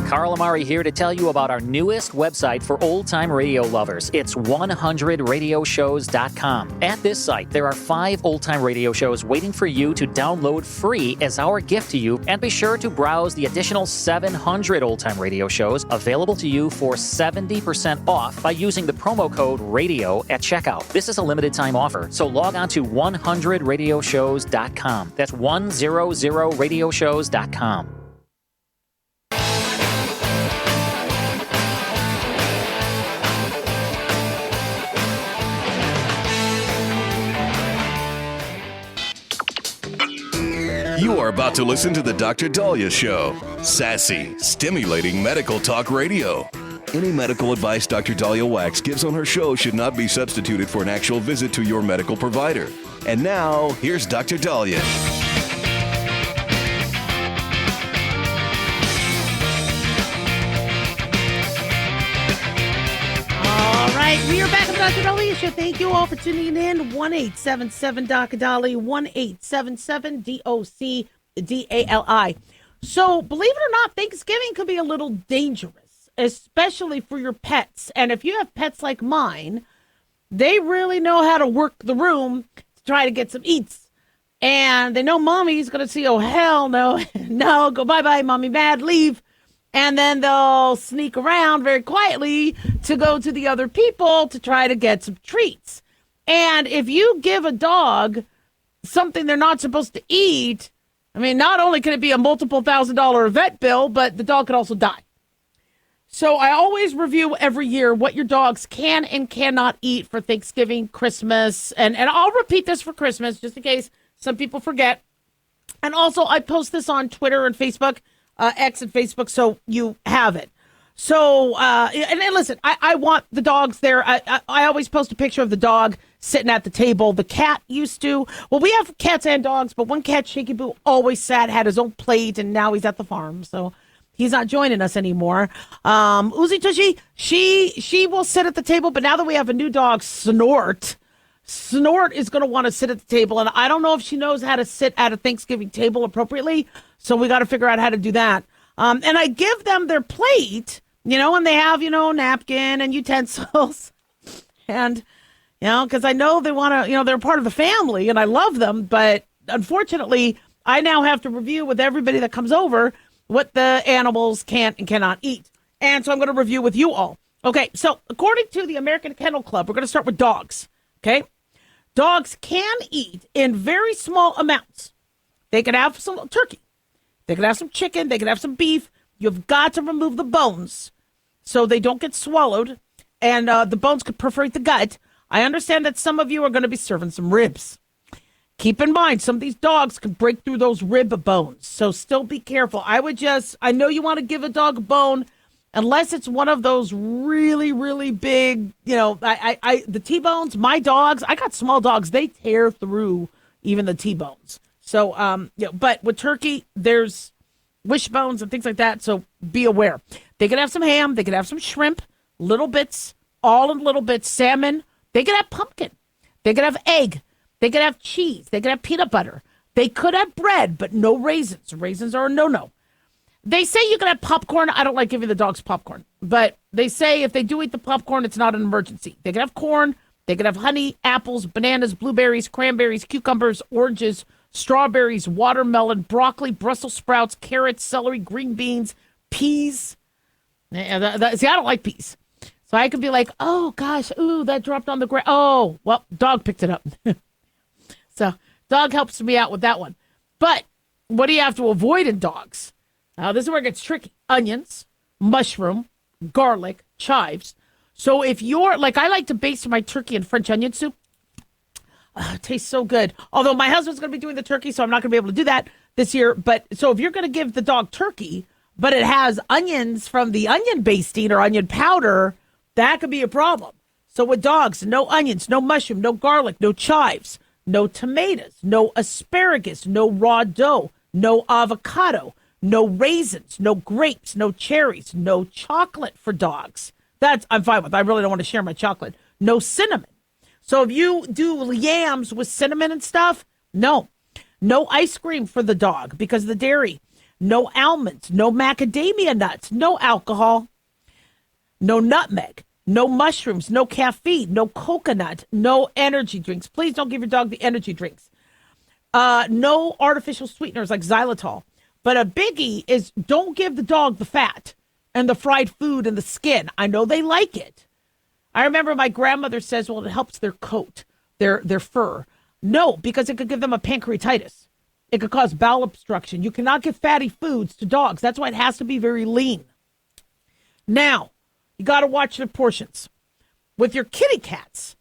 Carl Amari here to tell you about our newest website for old-time radio lovers. It's 100radioshows.com. At this site, there are 5 old-time radio shows waiting for you to download free as our gift to you, and be sure to browse the additional 700 old-time radio shows available to you for 70% off by using the promo code RADIO at checkout. This is a limited-time offer, so log on to 100radioshows.com. That's 100radioshows.com. You are about to listen to the Dr. Dahlia Show. Sassy, stimulating medical talk radio. Any medical advice Dr. Dahlia Wax gives on her show should not be substituted for an actual visit to your medical provider. And now, here's Dr. Dahlia. All right, we are back on the Dr. Dahlia Show. Thank you all for tuning in. 1-877 Dr. Dahlia, 1-877-DOC-DALI. So, believe it or not, Thanksgiving could be a little dangerous, especially for your pets. And if you have pets like mine, they really know how to work the room to try to get some eats. And they know mommy's going to see, oh, hell no, no, go bye-bye, mommy, bad, leave. And then they'll sneak around very quietly to go to the other people to try to get some treats. And if you give a dog something they're not supposed to eat, I mean, not only can it be a multiple $1,000 vet bill, but the dog could also die. So I always review every year what your dogs can and cannot eat for Thanksgiving, Christmas, and I'll repeat this for Christmas just in case some people forget. And also I post this on Twitter and Facebook, X and Facebook, so you have it. So, and listen, I want the dogs there. I always post a picture of the dog sitting at the table. The cat used to. Well, we have cats and dogs, but one cat, Shaky Boo, always sat, had his own plate, and now he's at the farm. So he's not joining us anymore. Uzi Tushy, she will sit at the table, but now that we have a new dog, Snort is going to want to sit at the table, and I don't know if she knows how to sit at a Thanksgiving table appropriately, so we got to figure out how to do that. And I give them their plate, and they have, napkin and utensils. And, because I know they want to, they're part of the family and I love them. But unfortunately, I now have to review with everybody that comes over what the animals can and cannot eat. And so I'm going to review with you all. Okay, so according to the American Kennel Club, we're going to start with dogs. Okay? Dogs can eat in very small amounts. They can have some turkey. They can have some chicken. They can have some beef. You've got to remove the bones so they don't get swallowed, and the bones could perforate the gut. I understand that some of you are going to be serving some ribs. Keep in mind, some of these dogs can break through those rib bones, so still be careful. I know you want to give a dog a bone, unless it's one of those really, really big, the T-bones, my dogs, I got small dogs, they tear through even the T-bones. So, but with turkey, there's wishbones and things like that, so be aware. They can have some ham, they can have some shrimp, little bits, all in little bits, salmon, they can have pumpkin, they can have egg, they can have cheese, they can have peanut butter, they could have bread, but no raisins. Raisins are a no-no. They say you can have popcorn. I don't like giving the dogs popcorn, but they say if they do eat the popcorn, it's not an emergency. They can have corn, they can have honey, apples, bananas, blueberries, cranberries, cucumbers, oranges, strawberries, watermelon, broccoli, Brussels sprouts, carrots, celery, green beans, peas. See, I don't like peas. So I could be like, oh, gosh, ooh, that dropped on the ground. Oh, well, dog picked it up. So dog helps me out with that one. But what do you have to avoid in dogs? This is where it gets tricky. Onions, mushroom, garlic, chives. So if you're, like, I like to baste my turkey in French onion soup. It tastes so good. Although my husband's going to be doing the turkey, so I'm not going to be able to do that this year. But so if you're going to give the dog turkey, but it has onions from the onion basting or onion powder, that could be a problem. So with dogs, no onions, no mushroom, no garlic, no chives, no tomatoes, no asparagus, no raw dough, no avocado, no raisins, no grapes, no cherries, no chocolate for dogs. That's I'm fine with. I really don't want to share my chocolate. No cinnamon. So if you do yams with cinnamon and stuff, no. No ice cream for the dog because of the dairy. No almonds, no macadamia nuts, no alcohol, no nutmeg, no mushrooms, no caffeine, no coconut, no energy drinks. Please don't give your dog the energy drinks. No artificial sweeteners like xylitol. But a biggie is don't give the dog the fat and the fried food and the skin. I know they like it. I remember my grandmother says, well, it helps their coat, their fur. No, because it could give them a pancreatitis. It could cause bowel obstruction. You cannot give fatty foods to dogs. That's why it has to be very lean. Now, you got to watch the portions. With your kitty cats,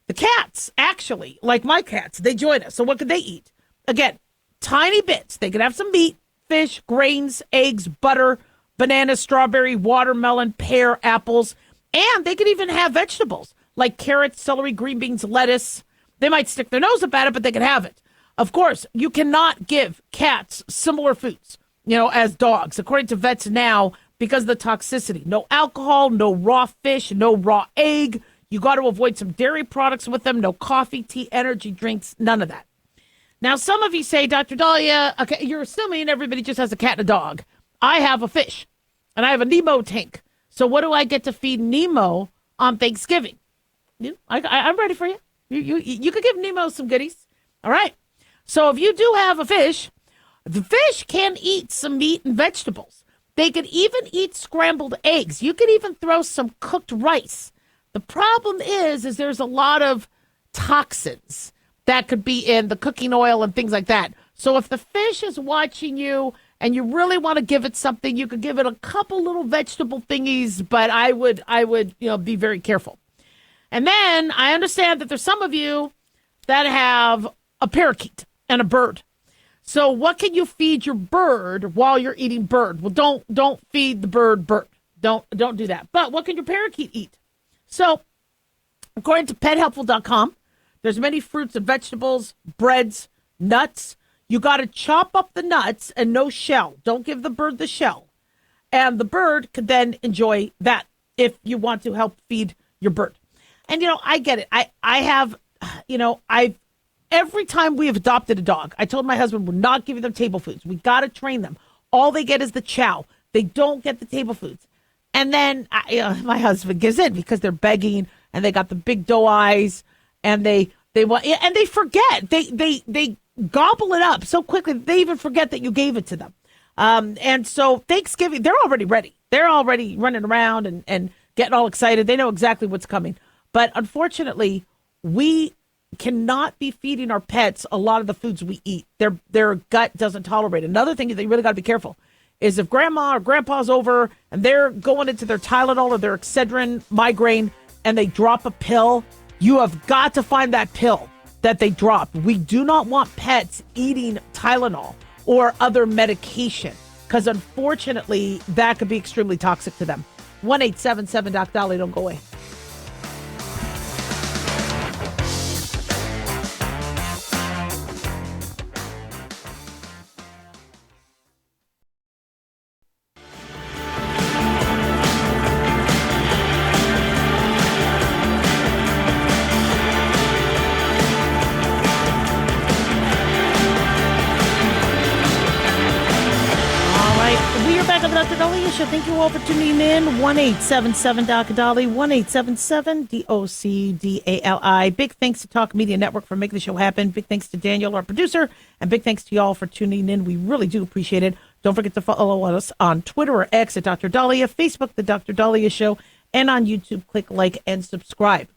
the cats, actually, like my cats, they join us. So what could they eat? Again, tiny bits. They could have some meat, fish, grains, eggs, butter, bananas, strawberry, watermelon, pear, apples, and they could even have vegetables like carrots, celery, green beans, lettuce. They might stick their nose up at it, but they can have it. Of course, you cannot give cats similar foods, as dogs, according to vets now, because of the toxicity. No alcohol, no raw fish, no raw egg. You got to avoid some dairy products with them. No coffee, tea, energy drinks, none of that. Now, some of you say, Dr. Dahlia, okay, you're assuming everybody just has a cat and a dog. I have a fish, and I have a Nemo tank. So what do I get to feed Nemo on Thanksgiving? I'm ready for you. You could give Nemo some goodies. All right. So if you do have a fish, the fish can eat some meat and vegetables. They could even eat scrambled eggs. You could even throw some cooked rice. The problem is there's a lot of toxins that could be in the cooking oil and things like that. So if the fish is watching you and you really want to give it something, you could give it a couple little vegetable thingies, but I would be very careful. And then I understand that there's some of you that have a parakeet and a bird. So what can you feed your bird while you're eating bird? Well, don't feed the bird. Don't do that. But what can your parakeet eat? So, according to pethelpful.com, there's many fruits and vegetables, breads, nuts. You got to chop up the nuts and no shell. Don't give the bird the shell. And the bird could then enjoy that if you want to help feed your bird. And, I get it. I have, every time we have adopted a dog, I told my husband, we're not giving them table foods. We got to train them. All they get is the chow. They don't get the table foods. And then my husband gives in because they're begging and they got the big doe eyes and they want, and they forget. They gobble it up so quickly they even forget that you gave it to them. And so Thanksgiving, they're already ready. They're already running around and getting all excited. They know exactly what's coming. But unfortunately, we cannot be feeding our pets a lot of the foods we eat. Their gut doesn't tolerate it. Another thing that you really got to be careful is if grandma or grandpa's over and they're going into their Tylenol or their Excedrin migraine and they drop a pill, you have got to find that pill that they dropped. We do not want pets eating Tylenol or other medication because unfortunately that could be extremely toxic to them. 1-877-DOC-DOLLY. Don't go away. Thank you all for tuning in. 1-877-DOC-DOLLY, 1-877-DOC-DALI. Big thanks to Talk Media Network for making the show happen. Big thanks to Daniel, our producer, and big thanks to y'all for tuning in. We really do appreciate it. Don't forget to follow us on Twitter or X at Dr. Dahlia, Facebook, The Dr. Dahlia Show, and on YouTube, click like and subscribe.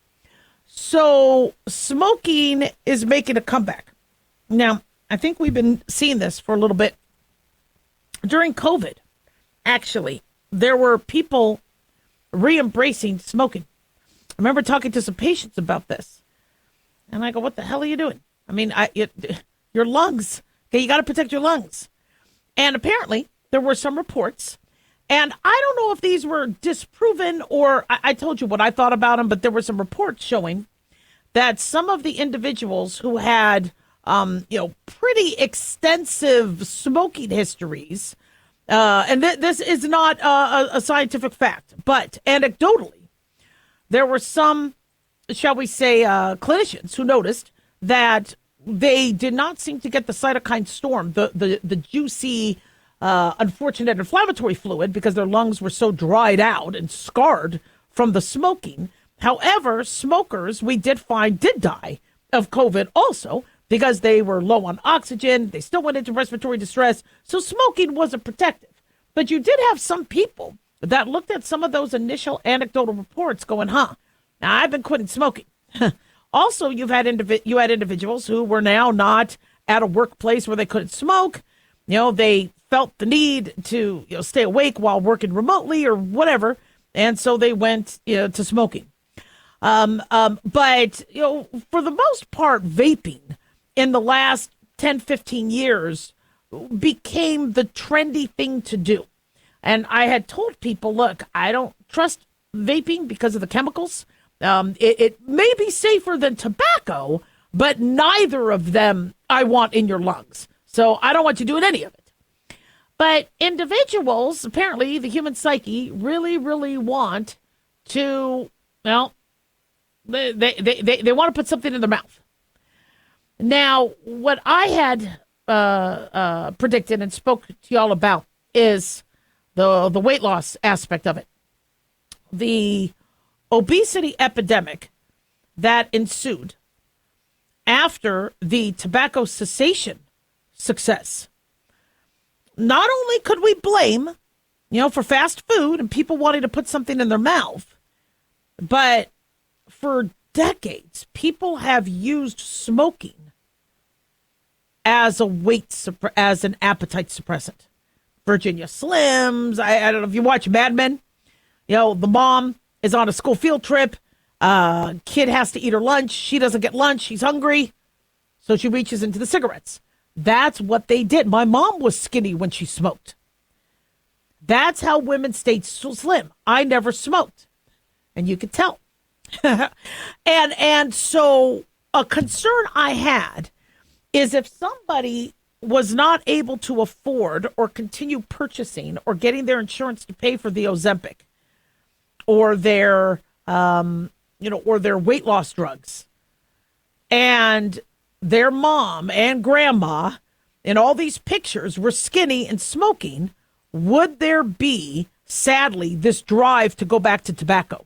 So smoking is making a comeback. Now, I think we've been seeing this for a little bit. During COVID, actually, there were people re-embracing smoking. I remember talking to some patients about this. And I go, what the hell are you doing? I mean, your lungs. Okay, you got to protect your lungs. And apparently, there were some reports. And I don't know if these were disproven or I told you what I thought about them, but there were some reports showing that some of the individuals who had, pretty extensive smoking histories, and this is not a scientific fact, but anecdotally, there were some, shall we say, clinicians who noticed that they did not seem to get the cytokine storm, the juicy, unfortunate inflammatory fluid because their lungs were so dried out and scarred from the smoking. However, smokers we did find did die of COVID also because they were low on oxygen. They still went into respiratory distress. So smoking wasn't protective. But you did have some people that looked at some of those initial anecdotal reports going, now I've been quitting smoking. Also, you had individuals who were now not at a workplace where they couldn't smoke. They felt the need to stay awake while working remotely or whatever. And so they went to smoking. But, for the most part, vaping in the last 10, 15 years became the trendy thing to do. And I had told people, look, I don't trust vaping because of the chemicals. It may be safer than tobacco, but neither of them I want in your lungs. So I don't want you doing any of it. But individuals, apparently the human psyche, really, really want to, they want to put something in their mouth. Now, what I had predicted and spoke to y'all about is the weight loss aspect of it. The obesity epidemic that ensued after the tobacco cessation success. Not only could we blame, for fast food and people wanting to put something in their mouth, but for decades, people have used smoking as as an appetite suppressant. Virginia Slims. I don't know if you watch Mad Men. The mom is on a school field trip. Kid has to eat her lunch. She doesn't get lunch. She's hungry. So she reaches into the cigarettes. That's what they did. My mom was skinny when she smoked. That's how women stayed so slim. I never smoked, and you could tell. and so a concern I had is if somebody was not able to afford or continue purchasing or getting their insurance to pay for the Ozempic or their or their weight loss drugs, and their mom and grandma in all these pictures were skinny and smoking, would there be, sadly, this drive to go back to tobacco?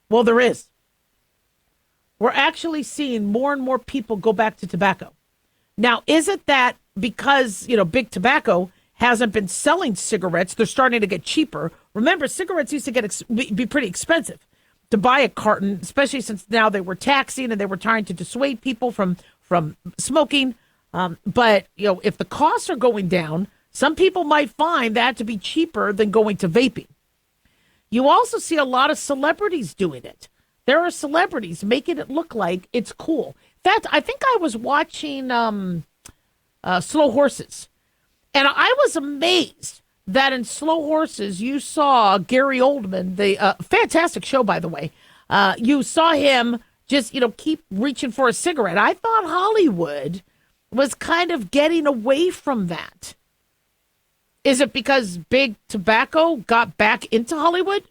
Well, there is. We're actually seeing more and more people go back to tobacco. Now, is it that because, big tobacco hasn't been selling cigarettes, they're starting to get cheaper? Remember, cigarettes used to be pretty expensive to buy a carton, especially since now they were taxing and they were trying to dissuade people from smoking. But, if the costs are going down, some people might find that to be cheaper than going to vaping. You also see a lot of celebrities doing it. There are celebrities making it look like it's cool. In fact, I think I was watching Slow Horses, and I was amazed that in Slow Horses you saw Gary Oldman, the fantastic show, by the way. You saw him just, keep reaching for a cigarette. I thought Hollywood was kind of getting away from that. Is it because big tobacco got back into Hollywood?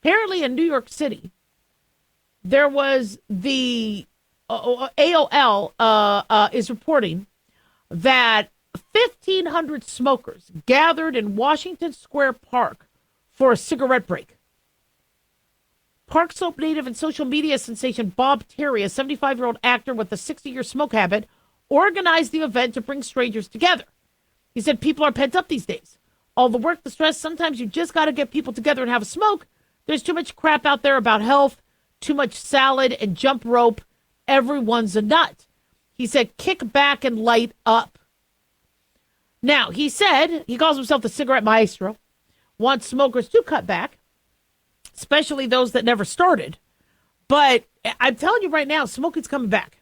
Apparently in New York City, there was the AOL is reporting that 1,500 smokers gathered in Washington Square Park for a cigarette break. Park Slope native and social media sensation Bob Terry, a 75-year-old actor with a 60-year smoke habit, organized the event to bring strangers together. He said people are pent up these days. All the work, the stress, sometimes you just got to get people together and have a smoke. There's too much crap out there about health, too much salad and jump rope. Everyone's a nut. He said, kick back and light up. Now, he said, he calls himself the cigarette maestro, wants smokers to cut back, especially those that never started. But I'm telling you right now, smoking's coming back.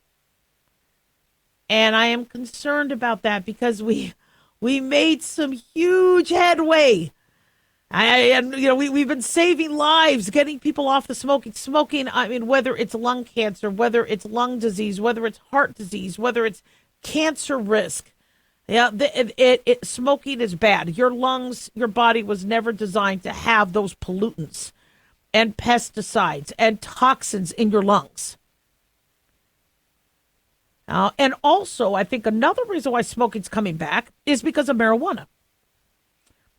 And I am concerned about that because we made some huge headway. We've been saving lives, getting people off the smoking. Smoking, I mean, whether it's lung cancer, whether it's lung disease, whether it's heart disease, whether it's cancer risk. Yeah, smoking is bad. Your lungs, your body was never designed to have those pollutants and pesticides and toxins in your lungs. And also, I think another reason why smoking's coming back is because of marijuana.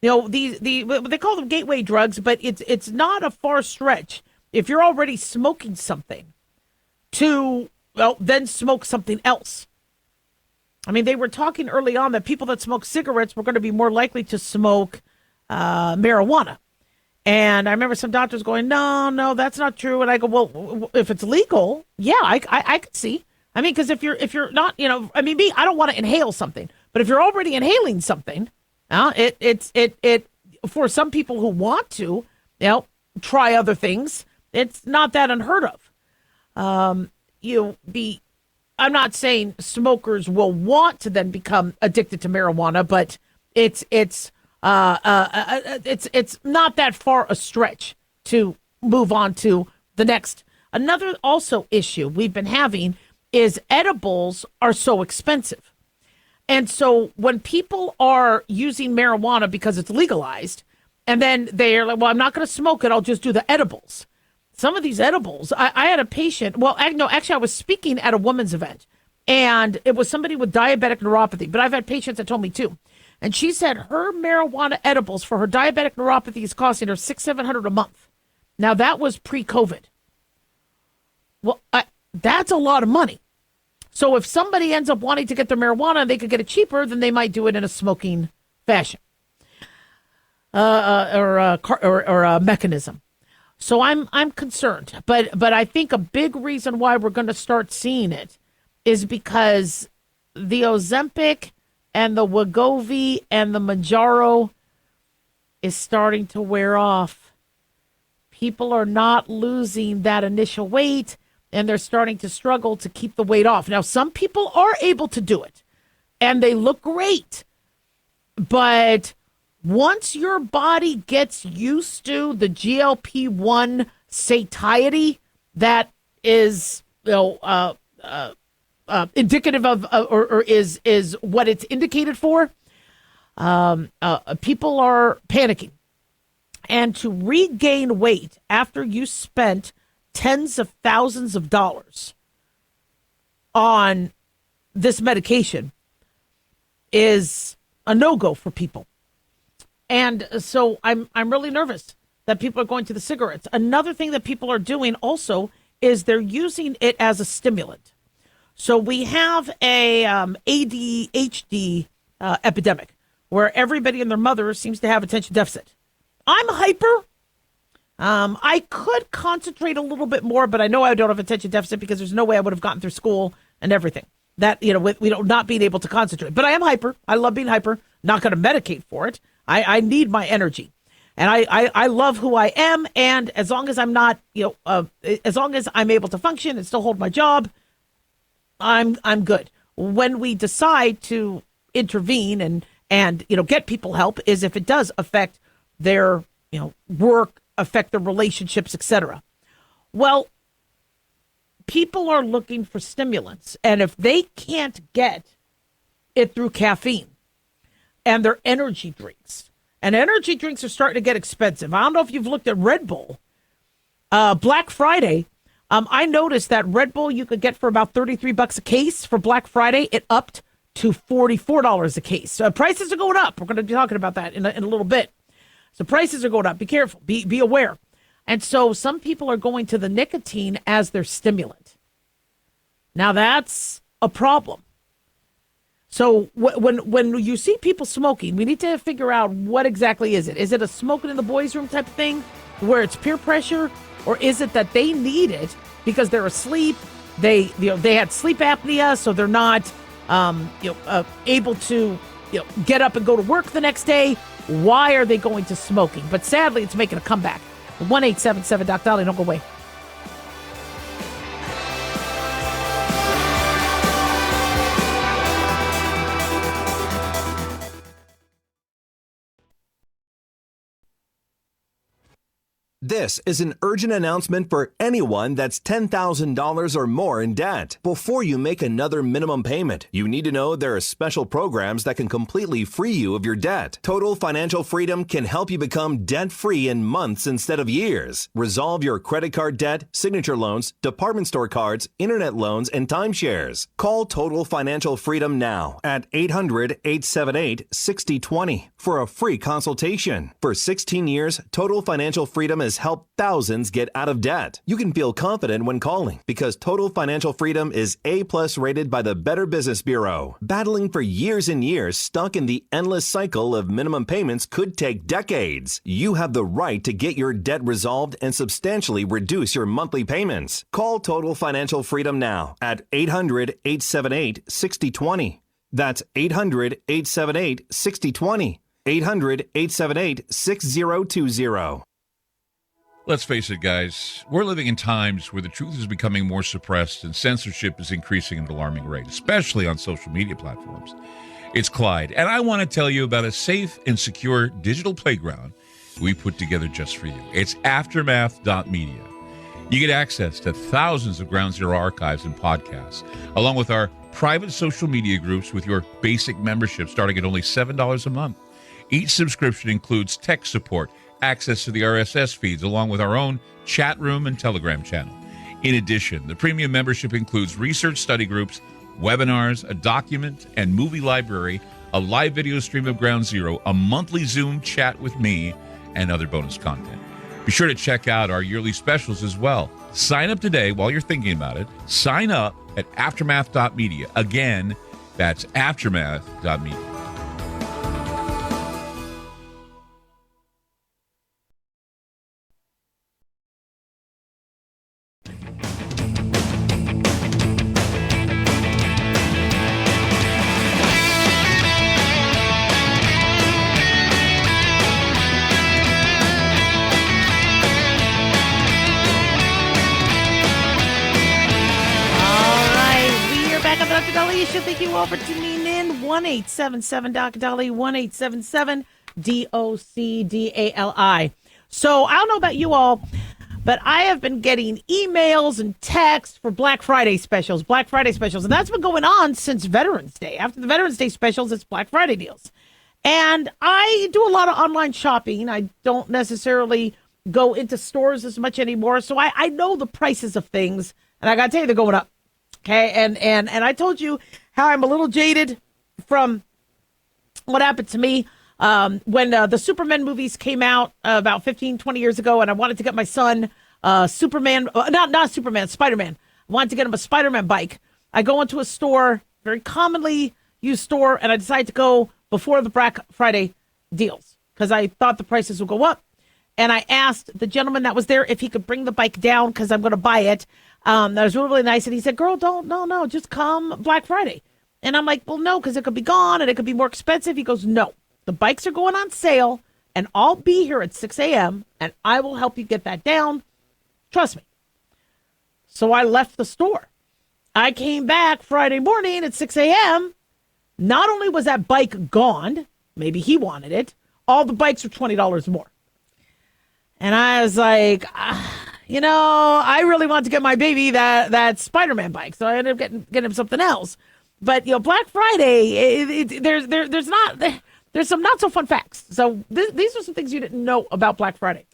They call them gateway drugs, but it's not a far stretch if you're already smoking something to, then smoke something else. I mean, they were talking early on that people that smoke cigarettes were going to be more likely to smoke marijuana. And I remember some doctors going, no, that's not true. And I go, well, if it's legal, yeah, I could see. I mean, because if you're not, I don't want to inhale something, but if you're already inhaling something, it for some people who want to, try other things, it's not that unheard of. I'm not saying smokers will want to then become addicted to marijuana, but it's not that far a stretch to move on to the next. Another also issue we've been having is edibles are so expensive. And so when people are using marijuana because it's legalized, and then they're like, well, I'm not going to smoke it, I'll just do the edibles. Some of these edibles, I had a patient, actually I was speaking at a women's event, and it was somebody with diabetic neuropathy, but I've had patients that told me too. And she said her marijuana edibles for her diabetic neuropathy is costing her $600-700 a month. Now that was pre-COVID. Well, that's a lot of money. So if somebody ends up wanting to get their marijuana and they could get it cheaper, then they might do it in a smoking fashion or a mechanism. So I'm concerned, but I think a big reason why we're going to start seeing it is because the Ozempic and the Wegovy and the Mounjaro is starting to wear off. People are not losing that initial weight, and they're starting to struggle to keep the weight off. Now, some people are able to do it, and they look great, but once your body gets used to the GLP-1 satiety that is, indicative of, or is what it's indicated for, people are panicking. And to regain weight after you spent tens of thousands of dollars on this medication is a no-go for people. And so I'm really nervous that people are going to the cigarettes. Another thing that people are doing also is they're using it as a stimulant. So we have a ADHD epidemic where everybody and their mother seems to have attention deficit. I'm hyper. I could concentrate a little bit more, but I know I don't have attention deficit because there's no way I would have gotten through school and everything. That, with not being able to concentrate. But I am hyper. I love being hyper. Not going to medicate for it. I need my energy. And I love who I am. And as long as I'm not, as long as I'm able to function and still hold my job, I'm good. When we decide to intervene and get people help is if it does affect their, work, affect their relationships, etc. Well, people are looking for stimulants, and if they can't get it through caffeine and their energy drinks, and energy drinks are starting to get expensive. I don't know if you've looked at Red Bull. Black Friday, I noticed that Red Bull you could get for about $33 a case for Black Friday. It upped to $44 a case. Prices are going up. We're going to be talking about that in a little bit. So prices are going up. Be careful. Be aware. And so some people are going to the nicotine as their stimulant. Now that's a problem. So when you see people smoking, we need to figure out what exactly is it. Is it a smoking in the boys' room type of thing where it's peer pressure, or is it that they need it because they're asleep? They had sleep apnea, so they're not able to get up and go to work the next day. Why are they going to smoking? But sadly, it's making a comeback. 1-877 Doc Dolly. Don't go away. This is an urgent announcement for anyone that's $10,000 or more in debt. Before you make another minimum payment, you need to know there are special programs that can completely free you of your debt. Total Financial Freedom can help you become debt-free in months instead of years. Resolve your credit card debt, signature loans, department store cards, internet loans, and timeshares. Call Total Financial Freedom now at 800-878-6020 for a free consultation. For 16 years, Total Financial Freedom has helped thousands get out of debt. You can feel confident when calling because Total Financial Freedom is A+ rated by the Better Business Bureau. Battling for years and years stuck in the endless cycle of minimum payments could take decades. You have the right to get your debt resolved and substantially reduce your monthly payments. Call Total Financial Freedom now at 800-878-6020. That's 800-878-6020. 800-878-6020. Let's face it, guys. We're living in times where the truth is becoming more suppressed and censorship is increasing at an alarming rate, especially on social media platforms. It's Clyde, and I want to tell you about a safe and secure digital playground we put together just for you. It's Aftermath.media. You get access to thousands of Ground Zero archives and podcasts, along with our private social media groups with your basic membership starting at only $7 a month. Each subscription includes tech support, access to the RSS feeds, along with our own chat room and Telegram channel. In addition, the premium membership includes research study groups, webinars, a document and movie library, a live video stream of Ground Zero, a monthly Zoom chat with me, and other bonus content. Be sure to check out our yearly specials as well. Sign up today while you're thinking about it. Sign up at Aftermath.media. Again, that's Aftermath.media. Thank you all for tuning in. 1-877 Doc Dolly, 1-877 DOCDALI. So I don't know about you all, but I have been getting emails and texts for Black Friday specials, and that's been going on since Veterans Day. After the Veterans Day specials, it's Black Friday deals. And I do a lot of online shopping. I don't necessarily go into stores as much anymore, so I know the prices of things, and I got to tell you, they're going up. Okay, and I told you how I'm a little jaded from what happened to me when the Superman movies came out about 15, 20 years ago, and I wanted to get my son Spider-Man. I wanted to get him a Spider-Man bike. I go into a store, very commonly used store, and I decided to go before the Black Friday deals because I thought the prices would go up. And I asked the gentleman that was there if he could bring the bike down because I'm going to buy it. That was really, really nice. And he said, girl, no, just come Black Friday. And I'm like, well, no, because it could be gone and it could be more expensive. He goes, no, the bikes are going on sale and I'll be here at 6 a.m. and I will help you get that down. Trust me. So I left the store. I came back Friday morning at 6 a.m. Not only was that bike gone, maybe he wanted it, all the bikes were $20 more. And I was like, I really want to get my baby that Spider-Man bike. So I ended up getting him something else. But, Black Friday, there's some not so fun facts. So these are some things you didn't know about Black Friday.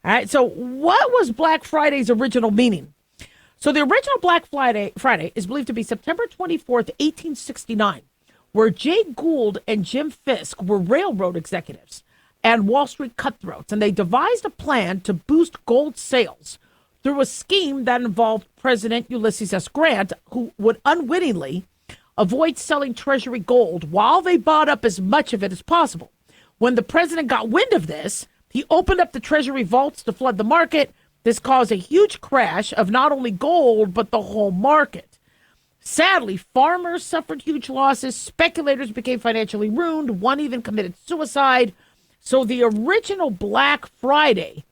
All right. So what was Black Friday's original meaning? So the original Black Friday is believed to be September 24th, 1869, where Jay Gould and Jim Fisk were railroad executives and Wall Street cutthroats, and they devised a plan to boost gold sales through a scheme that involved President Ulysses S. Grant, who would unwittingly avoid selling Treasury gold while they bought up as much of it as possible. When the president got wind of this, he opened up the Treasury vaults to flood the market. This caused a huge crash of not only gold, but the whole market. Sadly, farmers suffered huge losses. Speculators became financially ruined. One even committed suicide. So the original Black Friday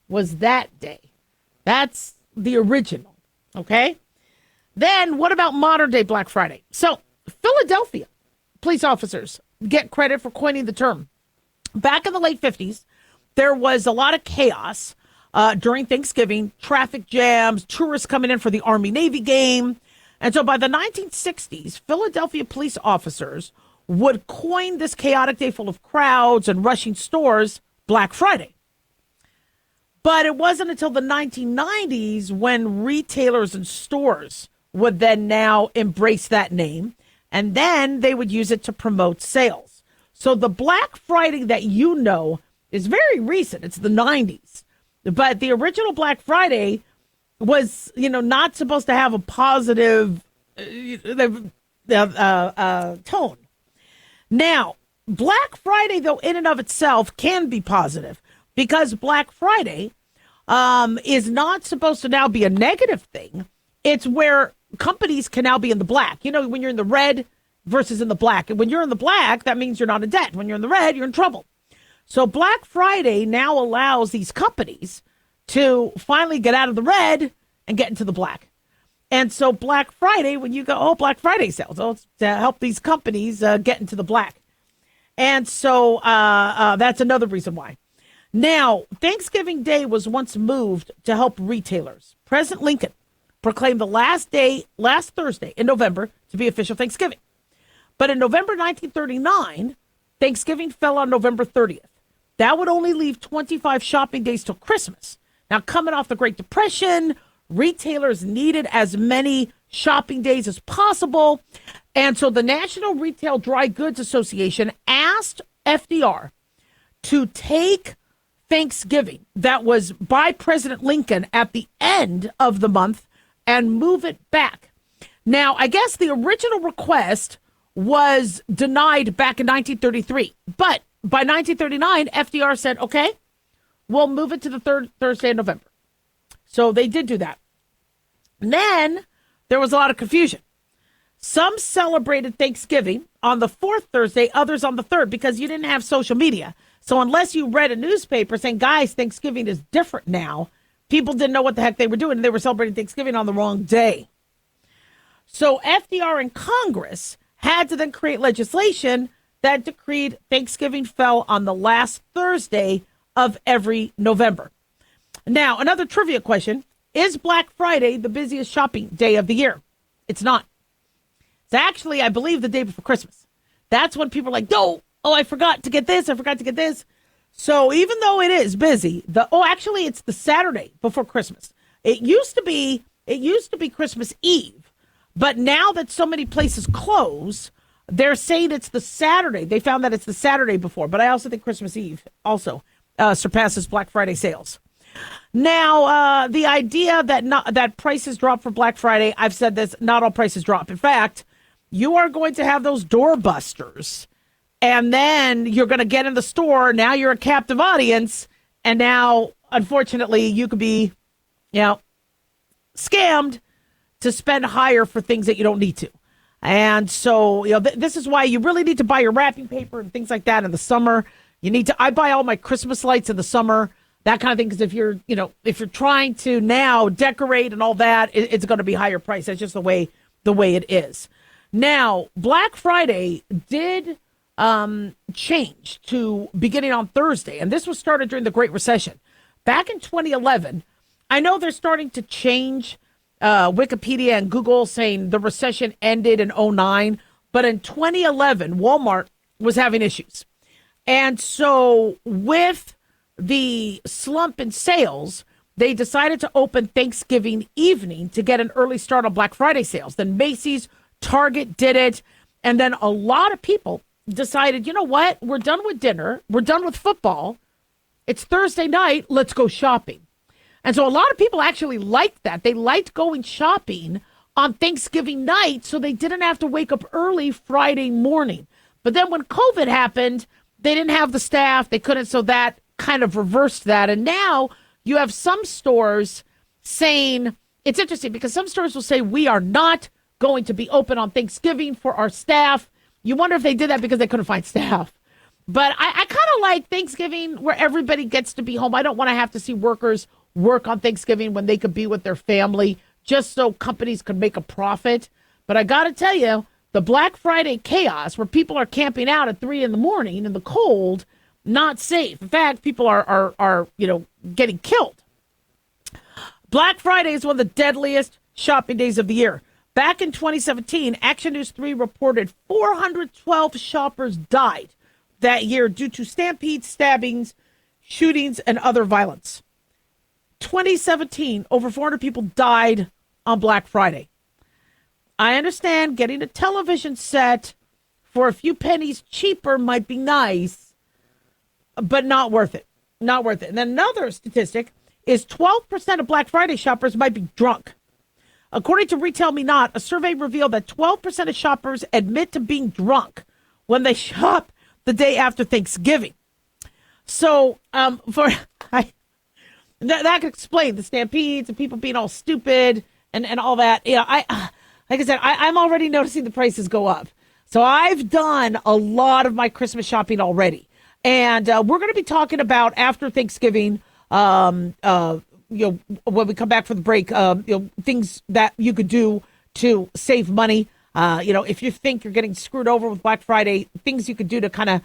was that day. That's the original, okay? Then what about modern day Black Friday? So Philadelphia police officers get credit for coining the term. Back in the late 50s, there was a lot of chaos during Thanksgiving, traffic jams, tourists coming in for the Army-Navy game. And so by the 1960s, Philadelphia police officers would coin this chaotic day full of crowds and rushing stores Black Friday. But it wasn't until the 1990s when retailers and stores would then now embrace that name, and then they would use it to promote sales. So the Black Friday that you know is very recent. It's the 90s. But the original Black Friday was, not supposed to have a positive tone. Now, Black Friday, though, in and of itself can be positive because Black Friday is not supposed to now be a negative thing. It's where companies can now be in the black. When you're in the red versus in the black. And when you're in the black, that means you're not in debt. When you're in the red, you're in trouble. So Black Friday now allows these companies to finally get out of the red and get into the black. And so Black Friday, when you go, Black Friday sales, it's to help these companies get into the black. And so that's another reason why. Now, Thanksgiving Day was once moved to help retailers. President Lincoln proclaimed the last Thursday in November to be official Thanksgiving. But in November 1939, Thanksgiving fell on November 30th. That would only leave 25 shopping days till Christmas. Now, coming off the Great Depression, retailers needed as many shopping days as possible. And so the National Retail Dry Goods Association asked FDR to take Thanksgiving that was by President Lincoln at the end of the month and move it back. Now, I guess the original request was denied back in 1933. But by 1939, FDR said, okay, we'll move it to the third Thursday in November. So they did do that. And then there was a lot of confusion. Some celebrated Thanksgiving on the fourth Thursday, others on the third, because you didn't have social media. So unless you read a newspaper saying, guys, Thanksgiving is different now, people didn't know what the heck they were doing. And they were celebrating Thanksgiving on the wrong day. So FDR and Congress had to then create legislation that decreed Thanksgiving fell on the last Thursday of every November. Now, another trivia question. Is Black Friday the busiest shopping day of the year? It's not. It's actually, I believe, the day before Christmas. That's when people are like, oh, I forgot to get this. I forgot to get this. So even though it is busy, actually, it's the Saturday before Christmas. It used to be Christmas Eve, but now that so many places close, they're saying it's the Saturday. They found that it's the Saturday before, but I also think Christmas Eve also surpasses Black Friday sales. Now, the idea that prices drop for Black Friday, I've said this, not all prices drop. In fact, you are going to have those doorbusters, and then you're going to get in the store. Now you're a captive audience, and now, unfortunately, you could be, scammed to spend higher for things that you don't need to. And so, this is why you really need to buy your wrapping paper and things like that in the summer. I buy all my Christmas lights in the summer, that kind of thing, because if you're trying to now decorate and all that, it's going to be higher price. That's just the way it is. Now, Black Friday did change to beginning on Thursday, and this was started during the Great Recession. Back in 2011, I know they're starting to change Wikipedia and Google saying the recession ended in 2009, but in 2011, Walmart was having issues. And so with the slump in sales, they decided to open Thanksgiving evening to get an early start on Black Friday sales. Then Macy's, Target did it. And then a lot of people decided, you know what? We're done with dinner. We're done with football. It's Thursday night. Let's go shopping. And so a lot of people actually liked that. They liked going shopping on Thanksgiving night so they didn't have to wake up early Friday morning. But then when COVID happened, they didn't have the staff. They couldn't. So that kind of reversed that. And now you have some stores saying, it's interesting because some stores will say, we are not going to be open on Thanksgiving for our staff. You wonder if they did that because they couldn't find staff. But I kind of like Thanksgiving where everybody gets to be home. I don't want to have to see workers work on Thanksgiving when they could be with their family just so companies could make a profit. But I got to tell you, the Black Friday chaos where people are camping out at 3 a.m. in the cold, not safe. In fact, people are getting killed. Black Friday is one of the deadliest shopping days of the year. Back in 2017, Action News 3 reported 412 shoppers died that year due to stampedes, stabbings, shootings, and other violence. 2017, over 400 people died on Black Friday. I understand getting a television set for a few pennies cheaper might be nice, but not worth it. Not worth it. And then another statistic is 12% of Black Friday shoppers might be drunk. According to Retail Me Not, a survey revealed that 12% of shoppers admit to being drunk when they shop the day after Thanksgiving. So that could explain the stampedes and people being all stupid and all that. Like I said, I'm already noticing the prices go up. So I've done a lot of my Christmas shopping already. And we're going to be talking about after Thanksgiving, when we come back from the break, things that you could do to save money. If you think you're getting screwed over with Black Friday, things you could do to kind of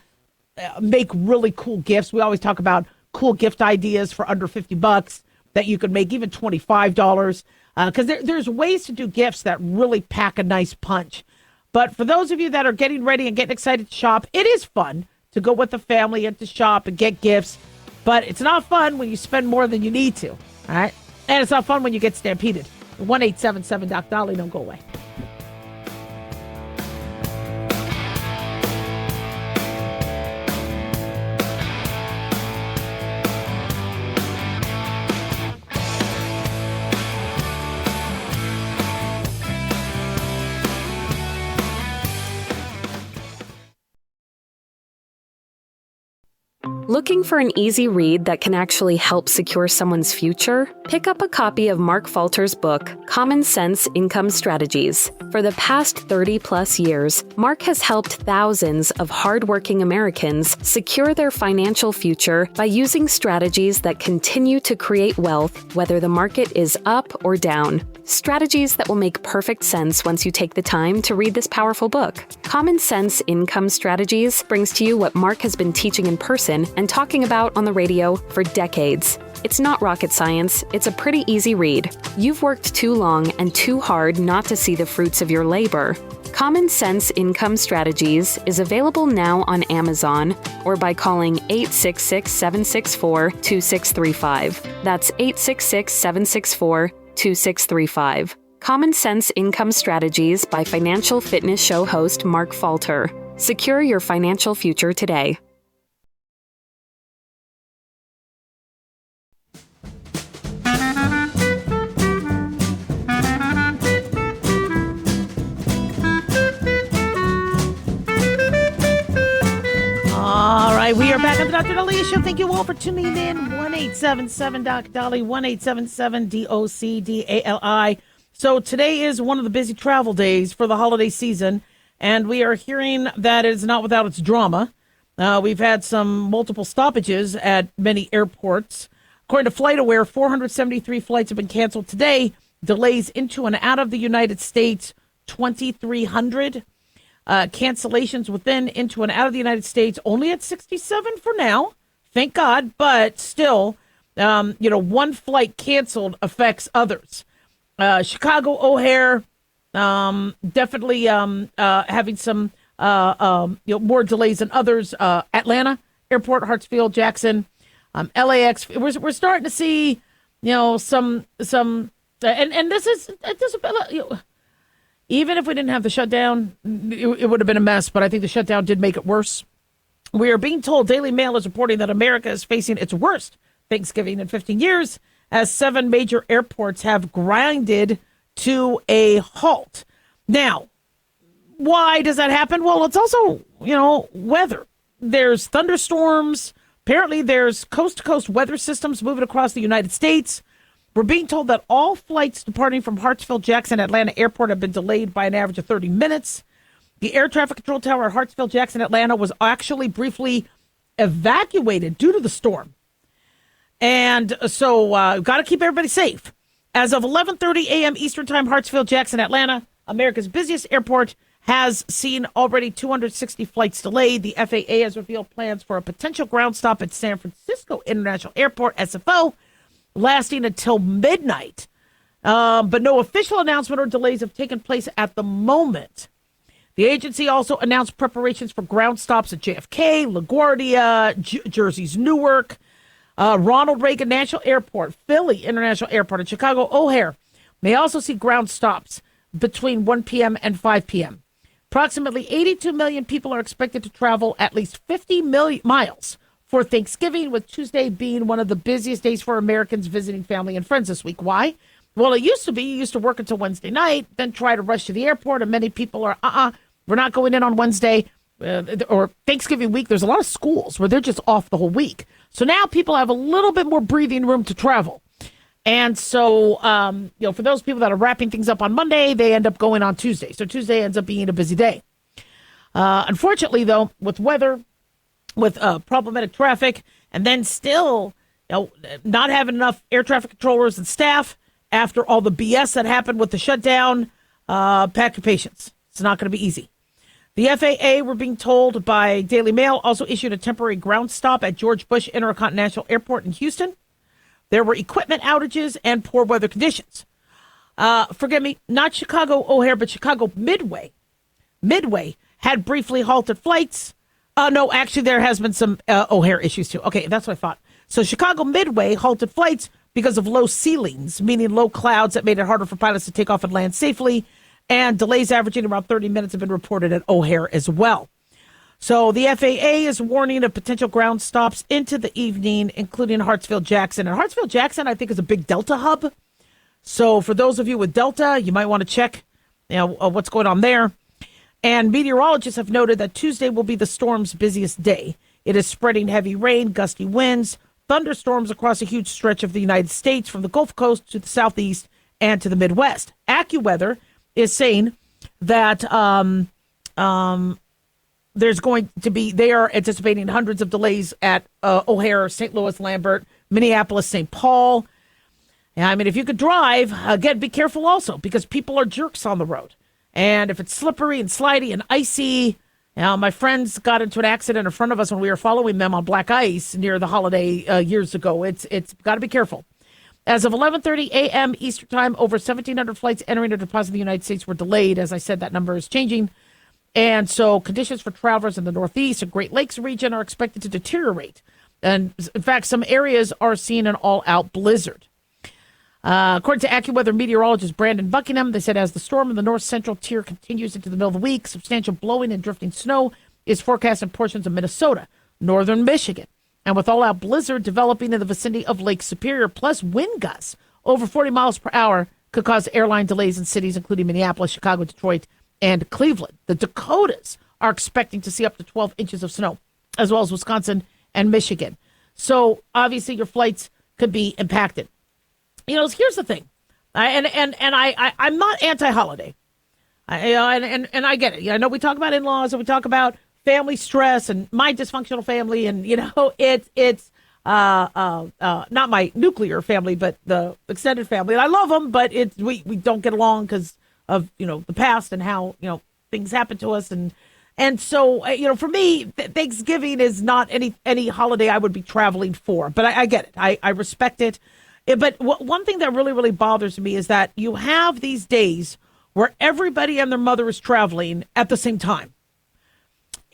make really cool gifts. We always talk about cool gift ideas for under $50 that you could make, even $25, because there's ways to do gifts that really pack a nice punch. But for those of you that are getting ready and getting excited to shop, it is fun to go with the family and to shop and get gifts. But it's not fun when you spend more than you need to. All right. And it's not fun when you get stampeded. 1-877-DOC-DOLLY. Don't go away. Looking for an easy read that can actually help secure someone's future? Pick up a copy of Mark Falter's book, Common Sense Income Strategies. For the past 30-plus years, Mark has helped thousands of hardworking Americans secure their financial future by using strategies that continue to create wealth, whether the market is up or down. Strategies that will make perfect sense once you take the time to read this powerful book. Common Sense Income Strategies brings to you what Mark has been teaching in person and talking about on the radio for decades. It's not rocket science, it's a pretty easy read. You've worked too long and too hard not to see the fruits of your labor. Common Sense Income Strategies is available now on Amazon or by calling 866-764-2635. That's 866-764-2635. Common Sense Income Strategies by Financial Fitness Show host Mark Falter. Secure your financial future today. All right, we are back on the Dr. Daliah Show. Thank you all for tuning in. 1-877-Doc-Dolly, 1-877-DOCDALI. So today is one of the busy travel days for the holiday season, and we are hearing that it is not without its drama. We've had some multiple stoppages at many airports. According to FlightAware, 473 flights have been canceled today. Delays into and out of the United States, 2,300. Cancellations within, into, and out of the United States, only at 67 for now. Thank God. But still, one flight canceled affects others. Chicago O'Hare, definitely having some more delays than others. Atlanta Airport, Hartsfield, Jackson, LAX. We're starting to see, some, and this is even if we didn't have the shutdown, it would have been a mess, but I think the shutdown did make it worse. We are being told, Daily Mail is reporting that America is facing its worst Thanksgiving in 15 years, as 7 major airports have grinded to a halt. Now, why does that happen? Well, it's also, weather. There's thunderstorms. Apparently, there's coast-to-coast weather systems moving across the United States. We're being told that all flights departing from Hartsfield, Jackson, Atlanta Airport have been delayed by an average of 30 minutes. The air traffic control tower at Hartsfield, Jackson, Atlanta was actually briefly evacuated due to the storm. And so got to keep everybody safe. As of 11:30 a.m. Eastern Time, Hartsfield, Jackson, Atlanta, America's busiest airport, has seen already 260 flights delayed. The FAA has revealed plans for a potential ground stop at San Francisco International Airport, SFO, lasting until midnight. But no official announcement or delays have taken place at the moment. The agency also announced preparations for ground stops at JFK, LaGuardia, Jersey's Newark, Ronald Reagan National Airport, Philly International Airport, and Chicago O'Hare may also see ground stops between 1 p.m. and 5 p.m. Approximately 82 million people are expected to travel at least 50 million miles for Thanksgiving, with Tuesday being one of the busiest days for Americans visiting family and friends this week. Why? Well, it used to be you used to work until Wednesday night, then try to rush to the airport, and many people are, we're not going in on Wednesday. Or Thanksgiving week, there's a lot of schools where they're just off the whole week. So now people have a little bit more breathing room to travel. And so, for those people that are wrapping things up on Monday, they end up going on Tuesday. So Tuesday ends up being a busy day. Unfortunately, though, with weather, with problematic traffic, and then still not having enough air traffic controllers and staff after all the BS that happened with the shutdown, pack your patience. It's not going to be easy. The FAA, we're being told by Daily Mail, also issued a temporary ground stop at George Bush Intercontinental Airport in Houston. There were equipment outages and poor weather conditions. Forgive me, not Chicago O'Hare, but Chicago Midway. Midway had briefly halted flights. No, actually, there has been some O'Hare issues, too. Okay, that's what I thought. So Chicago Midway halted flights because of low ceilings, meaning low clouds that made it harder for pilots to take off and land safely. And delays averaging around 30 minutes have been reported at O'Hare as well. So the FAA is warning of potential ground stops into the evening, including Hartsfield Jackson. And Hartsfield Jackson, I think, is a big Delta hub. So for those of you with Delta, you might want to check what's going on there. And meteorologists have noted that Tuesday will be the storm's busiest day. It is spreading heavy rain, gusty winds, thunderstorms across a huge stretch of the United States, from the Gulf Coast to the Southeast and to the Midwest. AccuWeather is saying that there's going to be, they are anticipating hundreds of delays at O'Hare, St. Louis, Lambert, Minneapolis, St. Paul. Yeah, I mean, if you could drive, again, be careful also, because people are jerks on the road. And if it's slippery and slidey and icy, my friends got into an accident in front of us when we were following them on black ice near the holiday years ago. It's got to be careful. As of 11:30 a.m. Eastern Time, over 1,700 flights entering or departing the United States were delayed. As I said, that number is changing. And so conditions for travelers in the Northeast and Great Lakes region are expected to deteriorate. And in fact, some areas are seeing an all-out blizzard. According to AccuWeather meteorologist Brandon Buckingham, they said as the storm in the north central tier continues into the middle of the week, substantial blowing and drifting snow is forecast in portions of Minnesota, northern Michigan. And with all-out blizzard developing in the vicinity of Lake Superior, plus wind gusts over 40 miles per hour could cause airline delays in cities including Minneapolis, Chicago, Detroit, and Cleveland. The Dakotas are expecting to see up to 12 inches of snow, as well as Wisconsin and Michigan. So obviously your flights could be impacted. Here's the thing, I'm not anti-holiday, and I get it. I know we talk about in-laws and we talk about family stress and my dysfunctional family, and it's not my nuclear family, but the extended family. And I love them, but we don't get along because of the past and how things happen to us, and so for me, Thanksgiving is not any holiday I would be traveling for. But I get it. I respect it. But one thing that really, really bothers me is that you have these days where everybody and their mother is traveling at the same time.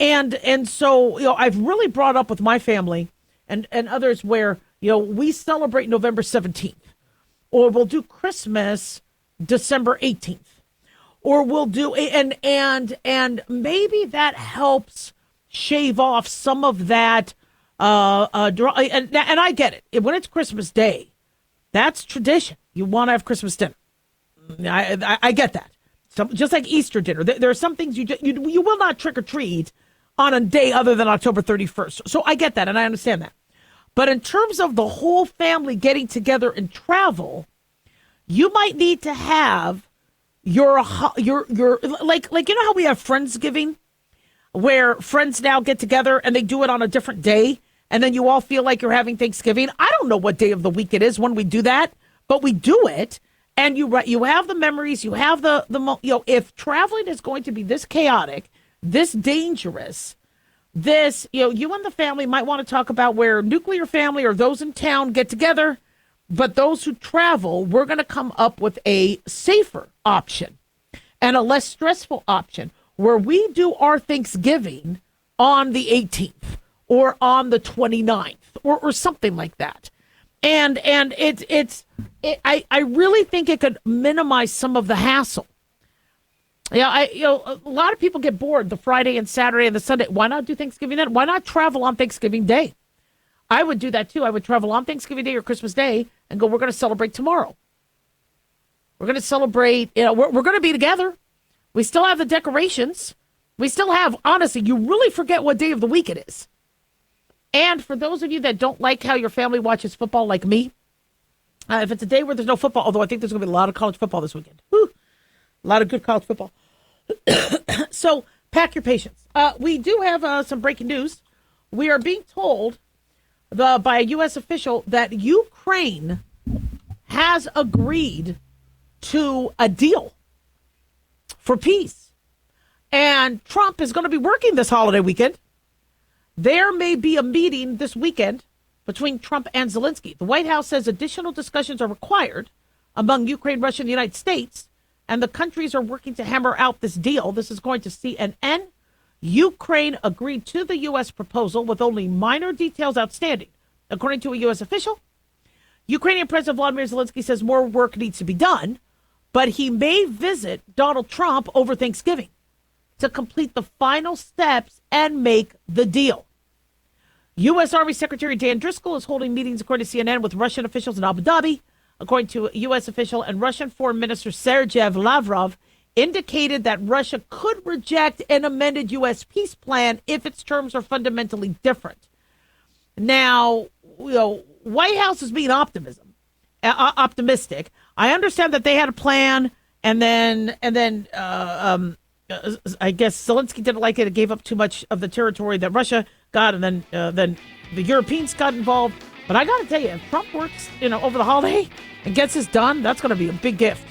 And so, I've really brought up with my family and others where, we celebrate November 17th, or we'll do Christmas December 18th, or we'll do, and maybe that helps shave off some of that, and I get it. When it's Christmas Day, that's tradition. You want to have Christmas dinner. I get that. So, just like Easter dinner, there are some things you will not trick or treat on a day other than October 31st. So I get that, and I understand that. But in terms of the whole family getting together and travel, you might need to have your like how we have Friendsgiving, where friends now get together and they do it on a different day. And then you all feel like you're having Thanksgiving. I don't know what day of the week it is when we do that, but we do it. And you have the memories, you have if traveling is going to be this chaotic, this dangerous, you and the family might want to talk about where nuclear family or those in town get together, but those who travel, we're going to come up with a safer option and a less stressful option where we do our Thanksgiving on the 18th. Or on the 29th, or something like that, and I really think it could minimize some of the hassle. A lot of people get bored the Friday and Saturday and the Sunday. Why not do Thanksgiving then? Why not travel on Thanksgiving Day? I would do that too. I would travel on Thanksgiving Day or Christmas Day and go. We're going to celebrate tomorrow. We're going to celebrate. We're going to be together. We still have the decorations. We still have. Honestly, you really forget what day of the week it is. And for those of you that don't like how your family watches football like me, if it's a day where there's no football, although I think there's going to be a lot of college football this weekend. Woo, a lot of good college football. So pack your patience. We do have some breaking news. We are being told by a U.S. official that Ukraine has agreed to a deal for peace. And Trump is going to be working this holiday weekend. There may be a meeting this weekend between Trump and Zelensky. The White House says additional discussions are required among Ukraine, Russia, and the United States, and the countries are working to hammer out this deal. This is going to CNN. Ukraine agreed to the U.S. proposal with only minor details outstanding. According to a U.S. official, Ukrainian President Volodymyr Zelensky says more work needs to be done, but he may visit Donald Trump over Thanksgiving to complete the final steps and make the deal. U.S. Army Secretary Dan Driscoll is holding meetings, according to CNN, with Russian officials in Abu Dhabi. According to a U.S. official, and Russian Foreign Minister Sergei Lavrov indicated that Russia could reject an amended U.S. peace plan if its terms are fundamentally different. Now, White House is being optimistic. I understand that they had a plan, and then I guess Zelensky didn't like it. It gave up too much of the territory that Russia got, and then the Europeans got involved. But I got to tell you, if Trump works, over the holiday and gets this done, that's going to be a big gift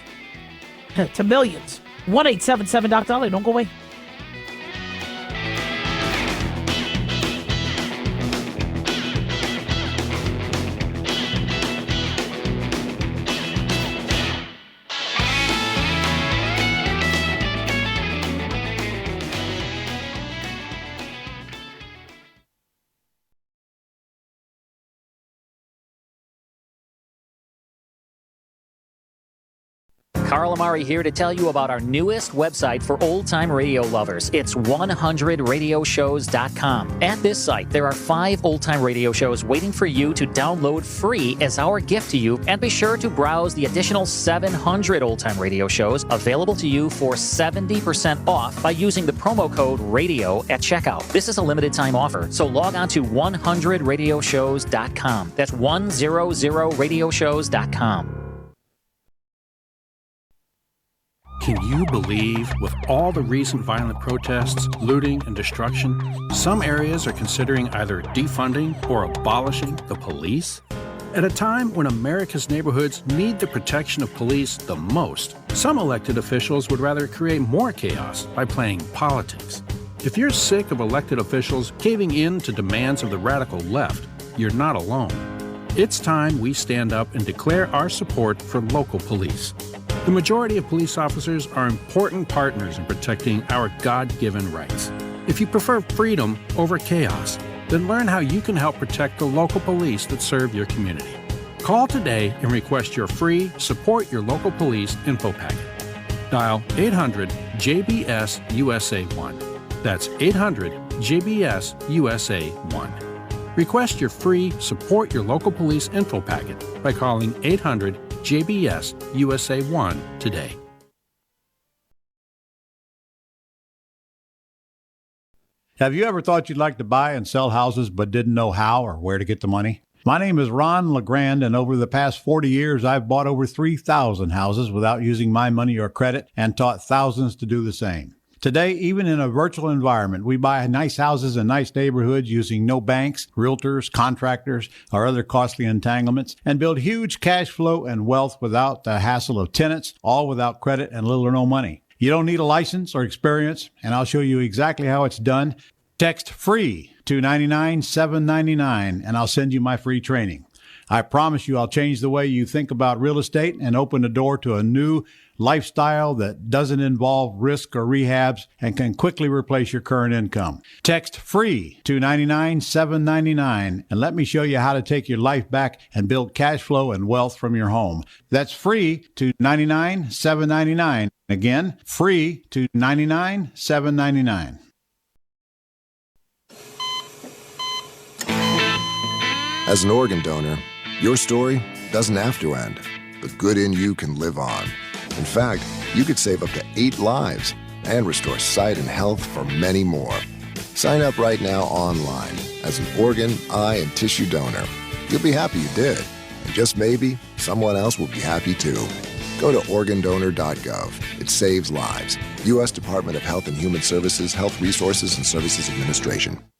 to millions. 1-877-Doc-Dolly. Don't go away. Carl Amari here to tell you about our newest website for old-time radio lovers. It's 100radioshows.com. At this site, there are 5 old-time radio shows waiting for you to download free as our gift to you, and be sure to browse the additional 700 old-time radio shows available to you for 70% off by using the promo code RADIO at checkout. This is a limited-time offer, so log on to 100radioshows.com. That's 100radioshows.com. Can you believe, with all the recent violent protests, looting, and destruction, some areas are considering either defunding or abolishing the police? At a time when America's neighborhoods need the protection of police the most, some elected officials would rather create more chaos by playing politics. If you're sick of elected officials caving in to demands of the radical left, you're not alone. It's time we stand up and declare our support for local police. The majority of police officers are important partners in protecting our God-given rights. If you prefer freedom over chaos, then learn how you can help protect the local police that serve your community. Call today and request your free Support Your Local Police info packet. Dial 800-JBS-USA-1. That's 800-JBS-USA-1. Request your free Support Your Local Police info packet by calling 800-JBS-USA-1 today. Have you ever thought you'd like to buy and sell houses but didn't know how or where to get the money? My name is Ron LeGrand, and over the past 40 years, I've bought over 3,000 houses without using my money or credit and taught thousands to do the same. Today, even in a virtual environment, we buy nice houses in nice neighborhoods using no banks, realtors, contractors, or other costly entanglements, and build huge cash flow and wealth without the hassle of tenants, all without credit and little or no money. You don't need a license or experience, and I'll show you exactly how it's done. Text FREE to 99799, and I'll send you my free training. I promise you I'll change the way you think about real estate and open the door to a new lifestyle that doesn't involve risk or rehabs and can quickly replace your current income. Text FREE to 99799 and let me show you how to take your life back and build cash flow and wealth from your home. That's FREE to 99799. Again, FREE to 99799. As an organ donor, your story doesn't have to end. The good in you can live on. In fact, you could save up to 8 lives and restore sight and health for many more. Sign up right now online as an organ, eye, and tissue donor. You'll be happy you did. And just maybe, someone else will be happy too. Go to organdonor.gov. It saves lives. U.S. Department of Health and Human Services, Health Resources and Services Administration.